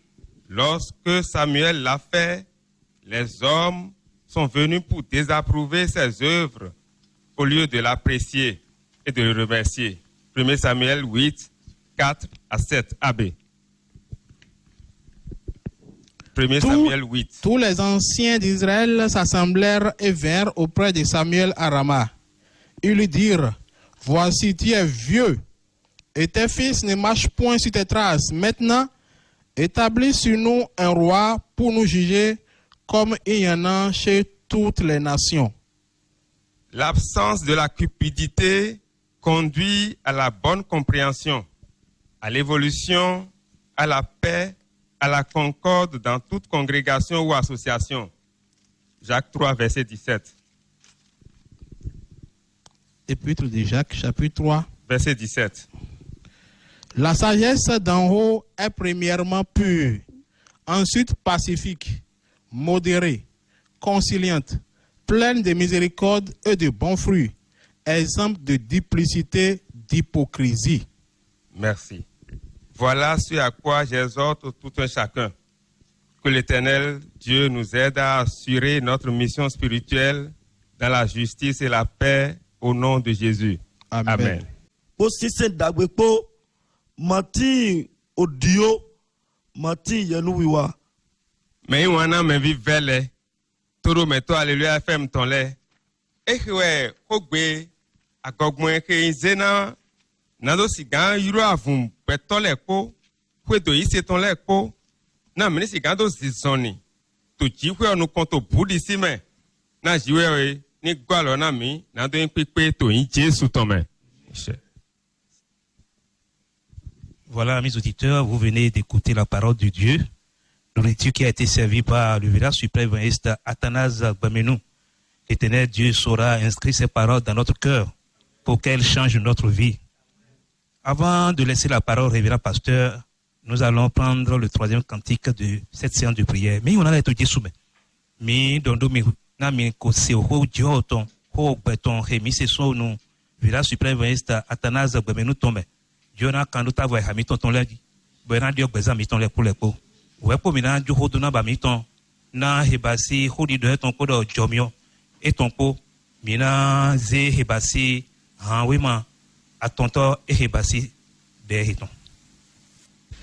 Lorsque Samuel l'a fait, les hommes sont venus pour désapprouver ses œuvres au lieu de l'apprécier et de le remercier. 1 Samuel 8, 4 à 7 AB. 1 Samuel 8. Tous les anciens d'Israël s'assemblèrent et vinrent auprès de Samuel à Rama. Ils lui dirent, « Voici, tu es vieux, et tes fils ne marchent point sur tes traces. Maintenant, établis sur nous un roi pour nous juger, comme il y en a chez toutes les nations. » L'absence de la cupidité conduit à la bonne compréhension, à l'évolution, à la paix, à la concorde dans toute congrégation ou association. Jacques 3, verset 17. Épître de Jacques, chapitre 3. Verset 17. La sagesse d'en haut est premièrement pure, ensuite pacifique, modérée, conciliante, pleine de miséricorde et de bons fruits, exemple de duplicité, d'hypocrisie. Merci. Voilà ce à quoi j'exhorte tout un chacun. Que l'Éternel Dieu nous aide à assurer notre mission spirituelle dans la justice et la paix au nom de Jésus. Amen. Aussi dagbepo mati odio mati yenuwiwa. Mais wana me vi vele toro meto alléluia fm tonle ehwe ogbe agogmo ke zena nado sigan yuro avun petole ko kwedo ise tonle ko na mini sigan do zizoni to jiwe onu kon to budi sime na jiwe ni gwalo na mi na do yin pipe to yin Jésus tome. Voilà, mes auditeurs, vous venez d'écouter la parole de Dieu, nourriture qui a été servie par le village suprême évangéliste Athanase Gbamenu. L'Éternel Dieu saura inscrire ces paroles dans notre cœur pour qu'elles changent notre vie. Avant de laisser la parole au révérend pasteur, nous allons prendre le troisième cantique de cette séance de prière. Mais on a été soumis. Mais dondo mi na mi ko se ho joton ho beton he mi se so nu village suprême évangéliste Athanase Gbamenu tombe. Jona kando ta voix hami tonton ledi. Bena dio gbeza mi ton le ko lepo. We po mi na jo hodo na ba mi ton na hebasi hodi do ton ko do jomio et ton ko mi na ze hebasi han we ma atonto e hebasi de hiton.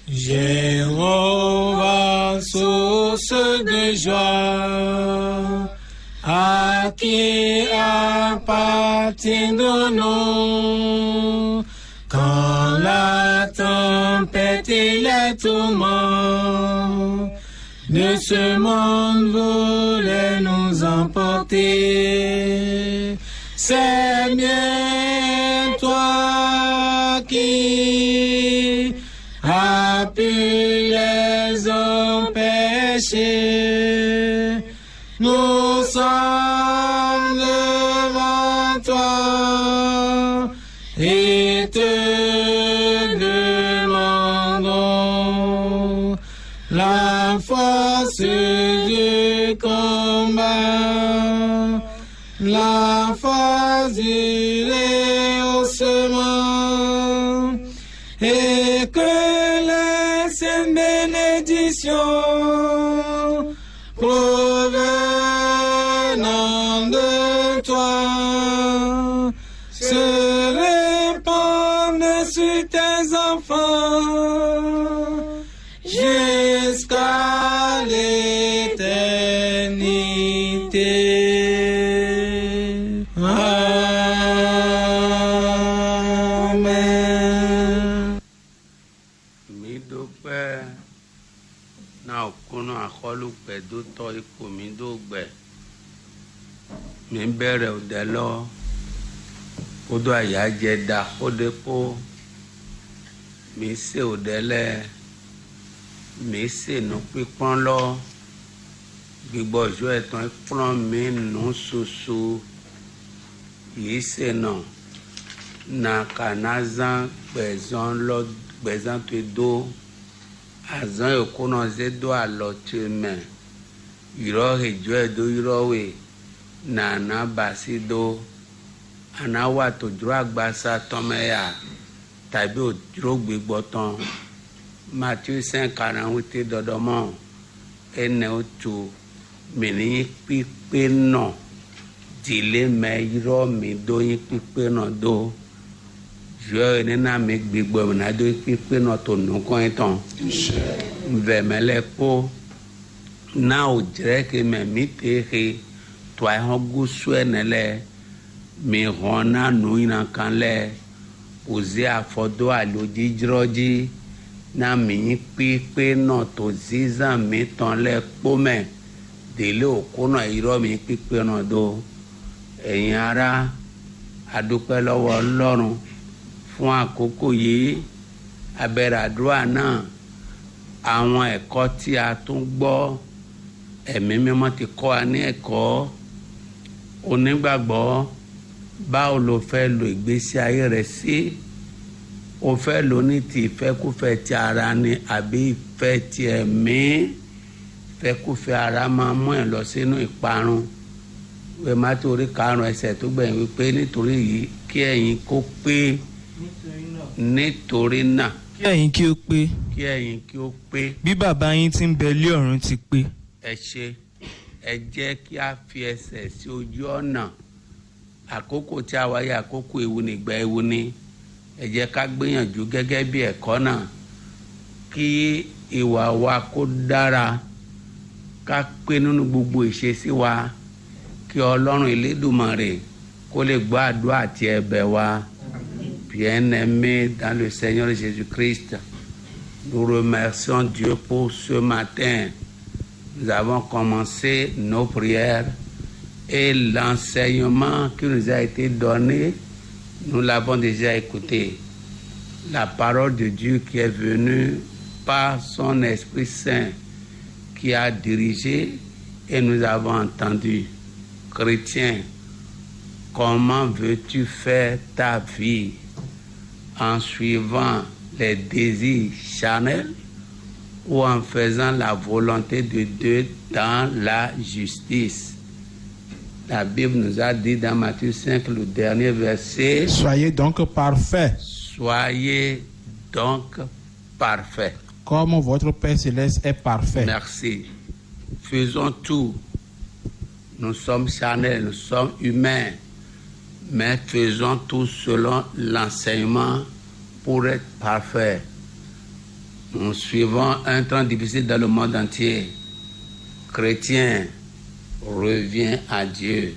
Jéhovah, source de joie, à qui appartient de nous, quand la tempête et les tourments de ce monde voulaient nous emporter, c'est bien toi qui a pu les empêcher. Nous sommes devant toi et te demandons la force du combat, la force du rehaussement, et que les saintes bénédictions provenant de toi se répandent sur tes enfants jusqu'à l'éternité. Amen. Mi dúpẹ́ náà kúnnú àkọlùpẹ̀ tó tọ́ ipò mi dógbẹ̀. Mi bẹ̀rẹ̀ òdẹ lọ. Kódó àyájẹ da kódé kó. Mi ṣe òdẹ lẹ̀. Mi ṣe nù pípọ́n lọ. Gbígbọ́ ọjọ́ ẹ̀tàn ìpọ́n mi nù ṣoṣo. Yìí ṣe náà. Na kanazan gbẹ̀zán lọ gbẹ̀zán tó dó. Azan yòókùnà ṣe dó àlọ́ tó mẹ́. Yìrọ̀ ìjọ ẹ̀dó yìrọ̀ wẹ̀. Nana basi dó. Àná wà tó dúró àgbàsá tọ́mẹ́yà. Tàbí òdúró gbégbọ́ tán. Matthieu 5:48 dọdọmọ ene otu mini pípé náà dìlé mẹyìrọ mi dó yín pípé náà dó yọ nínú mi gbígbọ ìmọ̀nà dó yín pípé náà tó nùkọ́ yín tán nvẹ̀mẹ́lẹ́ kó náà ò jẹ́ kí mẹ̀mí tèké tó àìhàn gúúsù ẹ̀ nílẹ̀ mi hàn náà nù yín náà kan lẹ̀ òzí àfọ̀dọ́ àlòjì jírọ́jì. Na mi pípé náà tó ziza mi tán lẹ kpómẹ délé òkú náà irọ́ mi pípé náà dó ẹ̀yin ará a dúpẹ́ lọ́wọ́ Ọlọ́run fún àkókò yìí abẹ́rẹ́ àdúrà náà àwọn ẹ̀kọ́ tí a tún gbọ́ ẹ̀mí mímọ́ ti kọ́ wa ní ẹ̀kọ́ onígbàgbọ́ báwo lo fẹ́ lo ìgbésí ayé rẹ sí o fẹ́ lò ní ti ìfẹ́kúfẹ́ ti ara ni àbí ìfẹ́ ti ẹ̀mí ìfẹ́kúfẹ́ ara máa mú ẹ̀ lọ sínú ìparun ìwé Mátíù orí 5 ẹsẹ̀ tó gbẹ̀yìn wípé nítorí yìí kí ẹ̀yin kó pé nítorí náà kí ẹ̀yin kí ó pé kí ẹ̀yin kí ó pé bí bàbá yín tí ń bẹ lé ọ̀run ti pé. ẹ jẹ́ kí a fi ẹsẹ̀ sí ojú ọ̀nà àkókò tí a wáyé àkókò ewu ni ìgbà ewu ni ẹ jẹ́ ká gbìyànjú gẹ́gẹ́ bí ẹ̀kọ́ náà kí ìwà wa kó dára ká pé nínú gbogbo ìṣesí wa kí Ọlọ́run Elédùmarè kó lè gbọ́ àdúrà àti ẹ̀bẹ̀ wa. Bien-aimés dans le Seigneur Jésus-Christ, nous remercions Dieu pour ce matin. Nous avons commencé nos prières et l'enseignement qui nous a été donné, nous l'avons déjà écouté. La parole de Dieu qui est venue par son Esprit Saint qui a dirigé et nous avons entendu. Chrétien, comment veux-tu faire ta vie en suivant les désirs charnels ou en faisant la volonté de Dieu dans la justice? La Bible nous a dit dans Matthieu 5, le dernier verset, Soyez donc parfaits. Soyez donc parfaits. Comme votre Père Céleste est parfait. Merci. Faisons tout. Nous sommes charnels, nous sommes humains, mais faisons tout selon l'enseignement pour être parfaits. Nous suivons un temps difficile dans le monde entier. Chrétien, reviens à Dieu.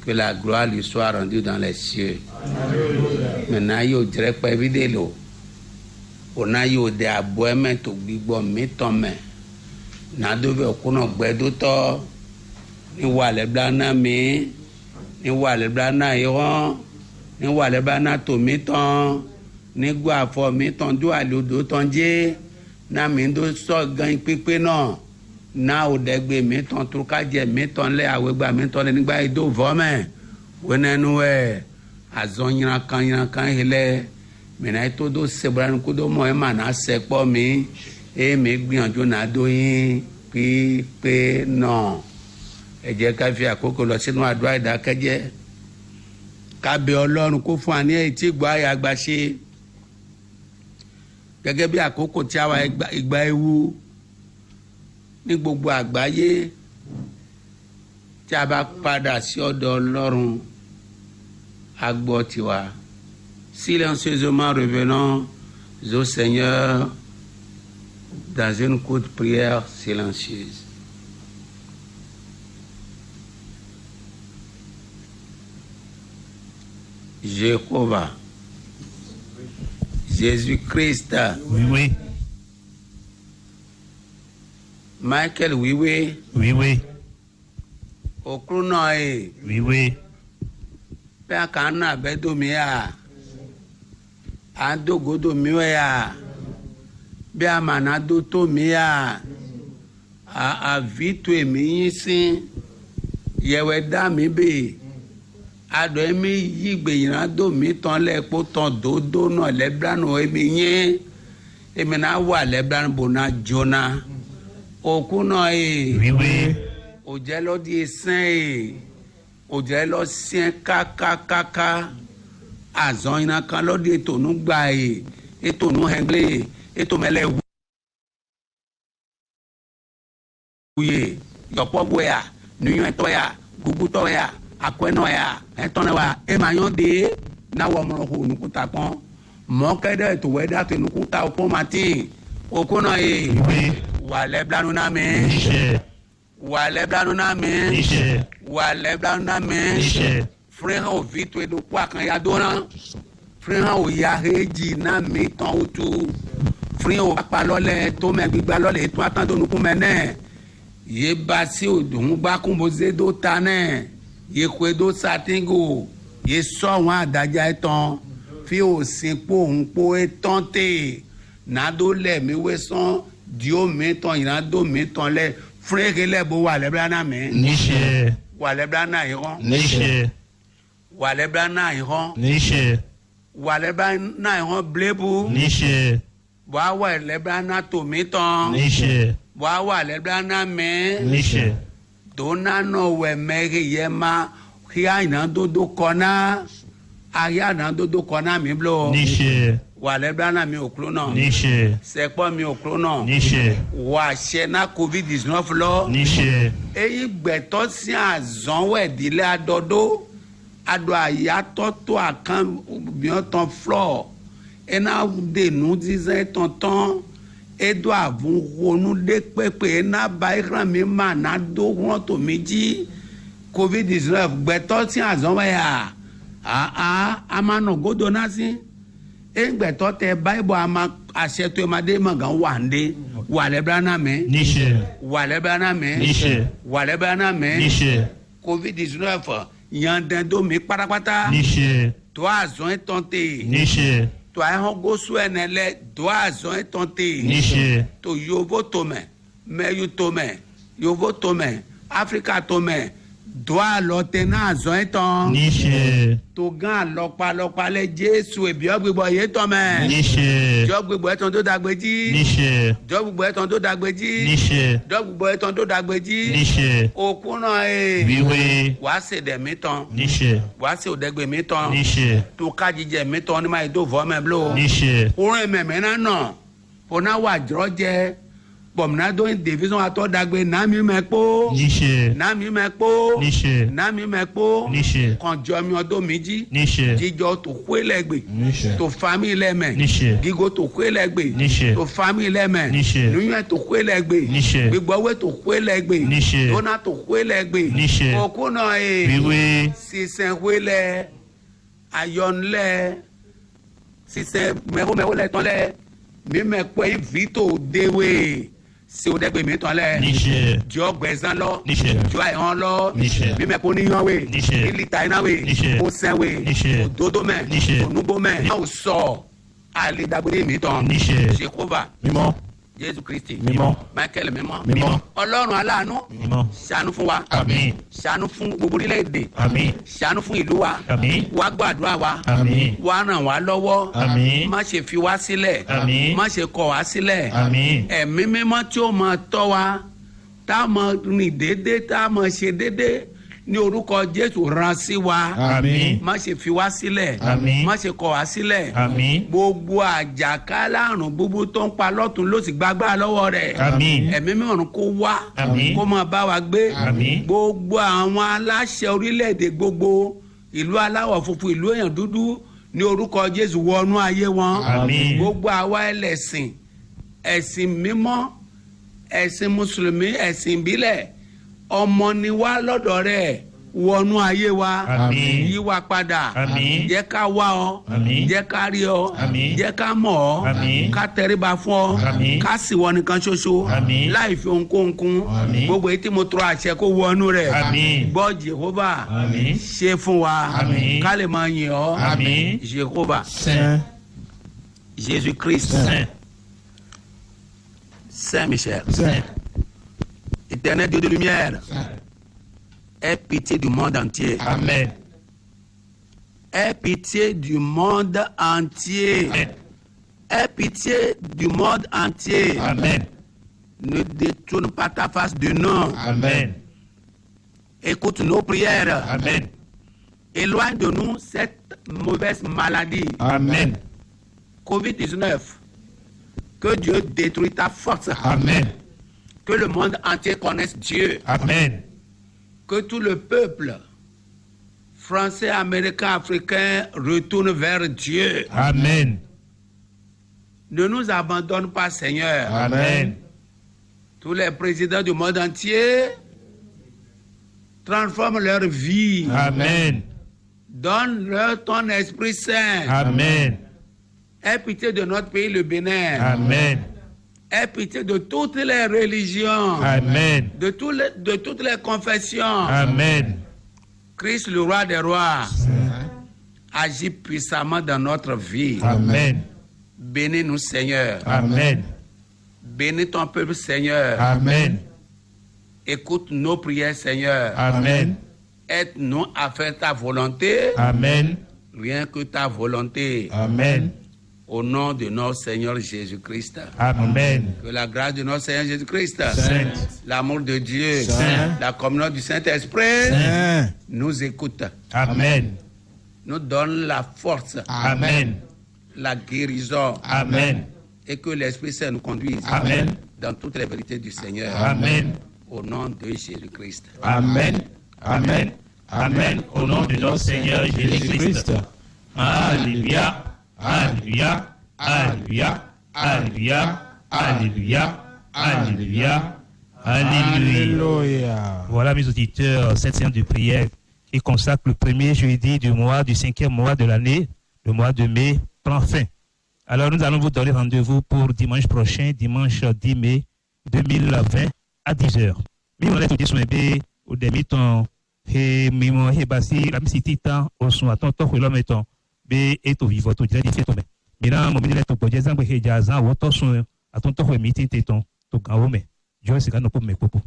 Que la gloire lui soit rendue dans les cieux. Maintenant, il y a direct pas vidéo. On a eu des aboiements au bibo métomé. N'a devait qu'on gbedoto. Ni wale blana mi. Ni wale blana iron. Ni wale blana tomiton. Ni guafo miton du aludo tonje. Na mindo so gan pipe non. Na odegbe miton trukaje miton le awegba miton le nigba ido vome. Wenenu azonyra kan hele. Mena ito do sebran ko do mo e ma na sepo mi e mi gbiyanju na do yin pipe non. Ẹ jẹ́ ká fi àkókò lọ sínú àdúrà ìdákẹ́jẹ́ ká bẹ̀ Ọlọ́run kó fún wa ní etí gbọ́ àyà àgbàṣe gẹ́gẹ́ bí àkókò tí a wà ìgbà ewu ní gbogbo àgbáyé tí a bá padà sí ọ̀dọ̀ Ọlọ́run a gbọ́ tiwa. Silencieusement revenons au Seigneur dans une courte prière silencieuse. Jéhovah, Jésus-Christ. Oui, oui. Michael, oui, oui. Oui, oui. Okrunoe. Oui, oui. Peakana bedomia. Adogodo miwea. Beamanado tomia. A vitu emisin. Yeweda mibe. Ado emi yigbe yiran do mi tan lepo tan dodo na lebranu emi yin emi na wa lebranu bona jona okuna oui oui o je lo di esin o je lo sin kaka azon ina kan lo di etonu gba etonu hengle eto mele wuye yopo boya nuyan toya gugu toya akwenoya etonewa emayonde na wo mo ho nukuta pon mo kede to weda to nukuta opon mati okuna wale blanu na me wale blanu na me wale blanu na me frère o vito edo kwa kan ya dona frère o ya heji na mi ton otu frère o pa lole to me gbigba lole to atan do nukun mene ye ba si odun gba kun boze do tane Yekwedo satingo. Ye so wan adaja eton. Fi o sinpo unpo etante. Nado le mi weson. Dio meton inado meton le. Frère le bo wale blana me. Niche. Wale blana iron. Niche. Wale blana iron. Niche. Wale blana iron blebu. Niche. Wale blana tometon. Niche. Wale blana me. Niche. Dona no we mege yema. Kia inando do kona. Aria nando do kona mi blo. Niche. Wale blana mi oklono. Niche. Sekpo mi oklono. Niche. Wa shena COVID-19 lo. Niche. Eyi gbeto si azon we dile adodo. Ado ayato to akan bion ton flor. Ena de nou dizen tonton. Edo avun ronu de pepe. Ena bayran mi manado ronto miji. COVID-19 gbeto si azon we ya. Amano godo nasi. Gbeto te Bible ama aseto emade magan wande. Wale blana me. Niche. Wale blana me. Niche. Wale blana me. Niche. COVID-19 yandendo mi parapata. Niche. Toi azon etonte. Niche. Toi hongo suenele. Toi azon etonte. Niche. To yovo tome. Me yu tome. Yovo tome. Africa tome. Toi lotena azon eton. Niche. To gan lokpa le Jesu ebi ogbegbo ye tome. Niche. Jogbegbo eton to dagbeji. Niche. Jogbegbo eton to dagbeji. Niche. Jogbegbo eton to dagbeji. Niche. Okuna Wiwe. Wa se de mi ton. Niche. Wa se odegbe mi ton. Niche. To ka jije mi ton ni ma do vo me blo. Niche. Orin meme na no. Ona wa droje. Bomna do in division ato dagbe na mi mepo. Niche. Na mi mepo. Niche. Na mi mepo. Niche. Kan jo mi odo meji. Niche. Jijo to kwelegbe. Niche. To family me. Niche. Gigo to kwelegbe. Niche. To family me. Niche. Nuyen to kwelegbe. Niche. Gbigbo we to kwelegbe. Niche. Dona to kwelegbe. Niche. Okuna Wiwe. Sisen wele. Ayonle. Sisen mewo le tonle. Mi me pe vito dewe. Si o degbe mi tan le. Niche. Jo gbezan lo. Niche. Jo ayan lo. Niche. Mi me po niyan we. Niche. Ilita ina we. Niche. O sen we. Niche. O dodo me. Niche. O nubo me. O so. Ali dagbe mi tan. Niche. Jehova. Mímọ́. Jésù Kristi. Mímọ́. Michael mímọ́. Mímọ́. Ọlọ́run aláàánú. Mímọ́. Ṣàánú fún wa. Àmín. Ṣàánú fún gbogbo orílẹ̀-èdè. Àmín. Ṣàánú fún ìlú wa. Àmín. Wá gbàdúrà wa. Àmín. Wá ràn wá lọ́wọ́. Àmín. Má ṣe fi wá sílẹ̀. Àmín. Má ṣe kọ̀ wá sílẹ̀. Àmín. Ẹ̀mí mímọ́ tí ó máa tọ́ wa. Tá a máa rìn déédéé. Tá a máa ṣe déédéé. Ní orúkọ Jésù rán sí wa. Àmín. Má ṣe fi wá sílẹ̀. Àmín. Má ṣe kọ̀ wá sílẹ̀. Àmín. Gbogbo àjàkálẹ̀ àrùn gbogbo tó ń pa lọ́tún ló sì gbágbá lọ́wọ́ rẹ̀. Àmín. Ẹ̀mí mìíràn kó wá. Àmín. Kó máa bá wa gbé. Àmín. Gbogbo àwọn aláṣẹ orílẹ̀-èdè gbogbo ìlú aláwọ̀ funfun ìlú èèyàn dúdú ní orúkọ Jésù wọnú ayé wọn. Àmín. Gbogbo àwa ẹlẹ́sìn ẹ̀sìn mímọ́ ẹ̀sìn mùsùlùmí ẹ̀sìn ìbílẹ̀ ọmọ ni wá lọ́dọ̀ rẹ̀ wọnú ayé wa. Àmín. Yí wa padà. Àmín. Jẹ́ ká wá ọ. Àmín. Jẹ́ ká rí ọ. Àmín. Jẹ́ ká mọ̀ ọ́. Àmín. Ká tẹríba fún ọ. Àmín. Ká sì wọ nìkan ṣoṣo. Àmín. Láì fi ohunkóhun kún. Àmín. Gbogbo èyí tí mo tọrọ àṣẹ kó wọnú rẹ̀. Àmín. Gbọ́ Jehova. Àmín. Ṣe fún wa. Àmín. Ká lè máa yìn ọ́. Àmín. Jehova. Saint. Jésus Christ. Saint. Saint Michel. Saint. Éternel Dieu de lumière. Aie pitié du monde entier. Amen. Aie pitié du monde entier. Amen. Aie pitié du monde entier. Amen. Ne détourne pas ta face de nous. Amen. Écoute nos prières. Amen. Éloigne de nous cette mauvaise maladie. Amen. COVID-19. Que Dieu détruise ta force. Amen. Que le monde entier connaisse Dieu. Amen. Que tout le peuple français, américain, africain retourne vers Dieu. Amen. Ne nous abandonne pas, Seigneur. Amen. Tous les présidents du monde entier transforment leur vie. Amen. Donne-leur ton Esprit Saint. Amen. Aie pitié de notre pays, le Bénin. Amen. Aie pitié de toutes les religions. Amen. De toutes les confessions. Amen. Christ, le roi des rois, agit puissamment dans notre vie. Amen. Bénis-nous, Seigneur. Amen. Bénis ton peuple, Seigneur. Amen. Écoute nos prières, Seigneur. Amen. Aide-nous à faire ta volonté. Amen. Rien que ta volonté. Amen. Au nom de notre Seigneur Jésus-Christ. Amen. Que la grâce de notre Seigneur Jésus-Christ, Sainte, l'amour de Dieu, Saint, la communion du Saint-Esprit Saint, nous écoute. Amen. Nous donne la force. Amen. La guérison. Amen. Et que l'Esprit Saint nous conduise. Amen. Dans toutes les vérités du Seigneur. Amen. Au nom de Jésus-Christ. Amen. Amen. Amen. Au nom de notre Seigneur Jésus-Christ. Alléluia. Alléluia. Alléluia. Alléluia. Alléluia. Alléluia. Alléluia. Voilà, mes auditeurs, cette séance de prière qui consacre le premier jeudi du mois, du 5e mois de l'année, le mois de mai, prend fin. Alors, nous allons vous donner rendez-vous pour dimanche prochain, dimanche 10 mai 2020 à 10h. Mais on est tout dit au début et mimo et basi la misitita au son attend to ko lometon be et to vivre to dire fait to me mira mo minile to boje zambe he jaza wo to son attend to ko miti teton to gawo me jo se kanu ko me popo.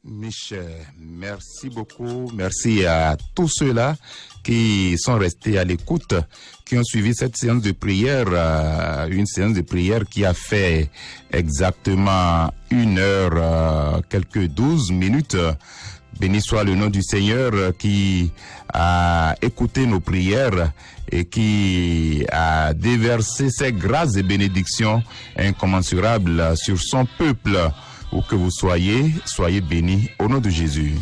Michel, merci beaucoup. Merci à tous ceux-là qui sont restés à l'écoute, qui ont suivi cette séance de prière, une séance de prière qui a fait exactement 1 heure, quelques 12 minutes. Béni soit le nom du Seigneur qui a écouté nos prières et qui a déversé ses grâces et bénédictions incommensurables sur son peuple. Où que vous soyez, soyez bénis au nom de Jésus.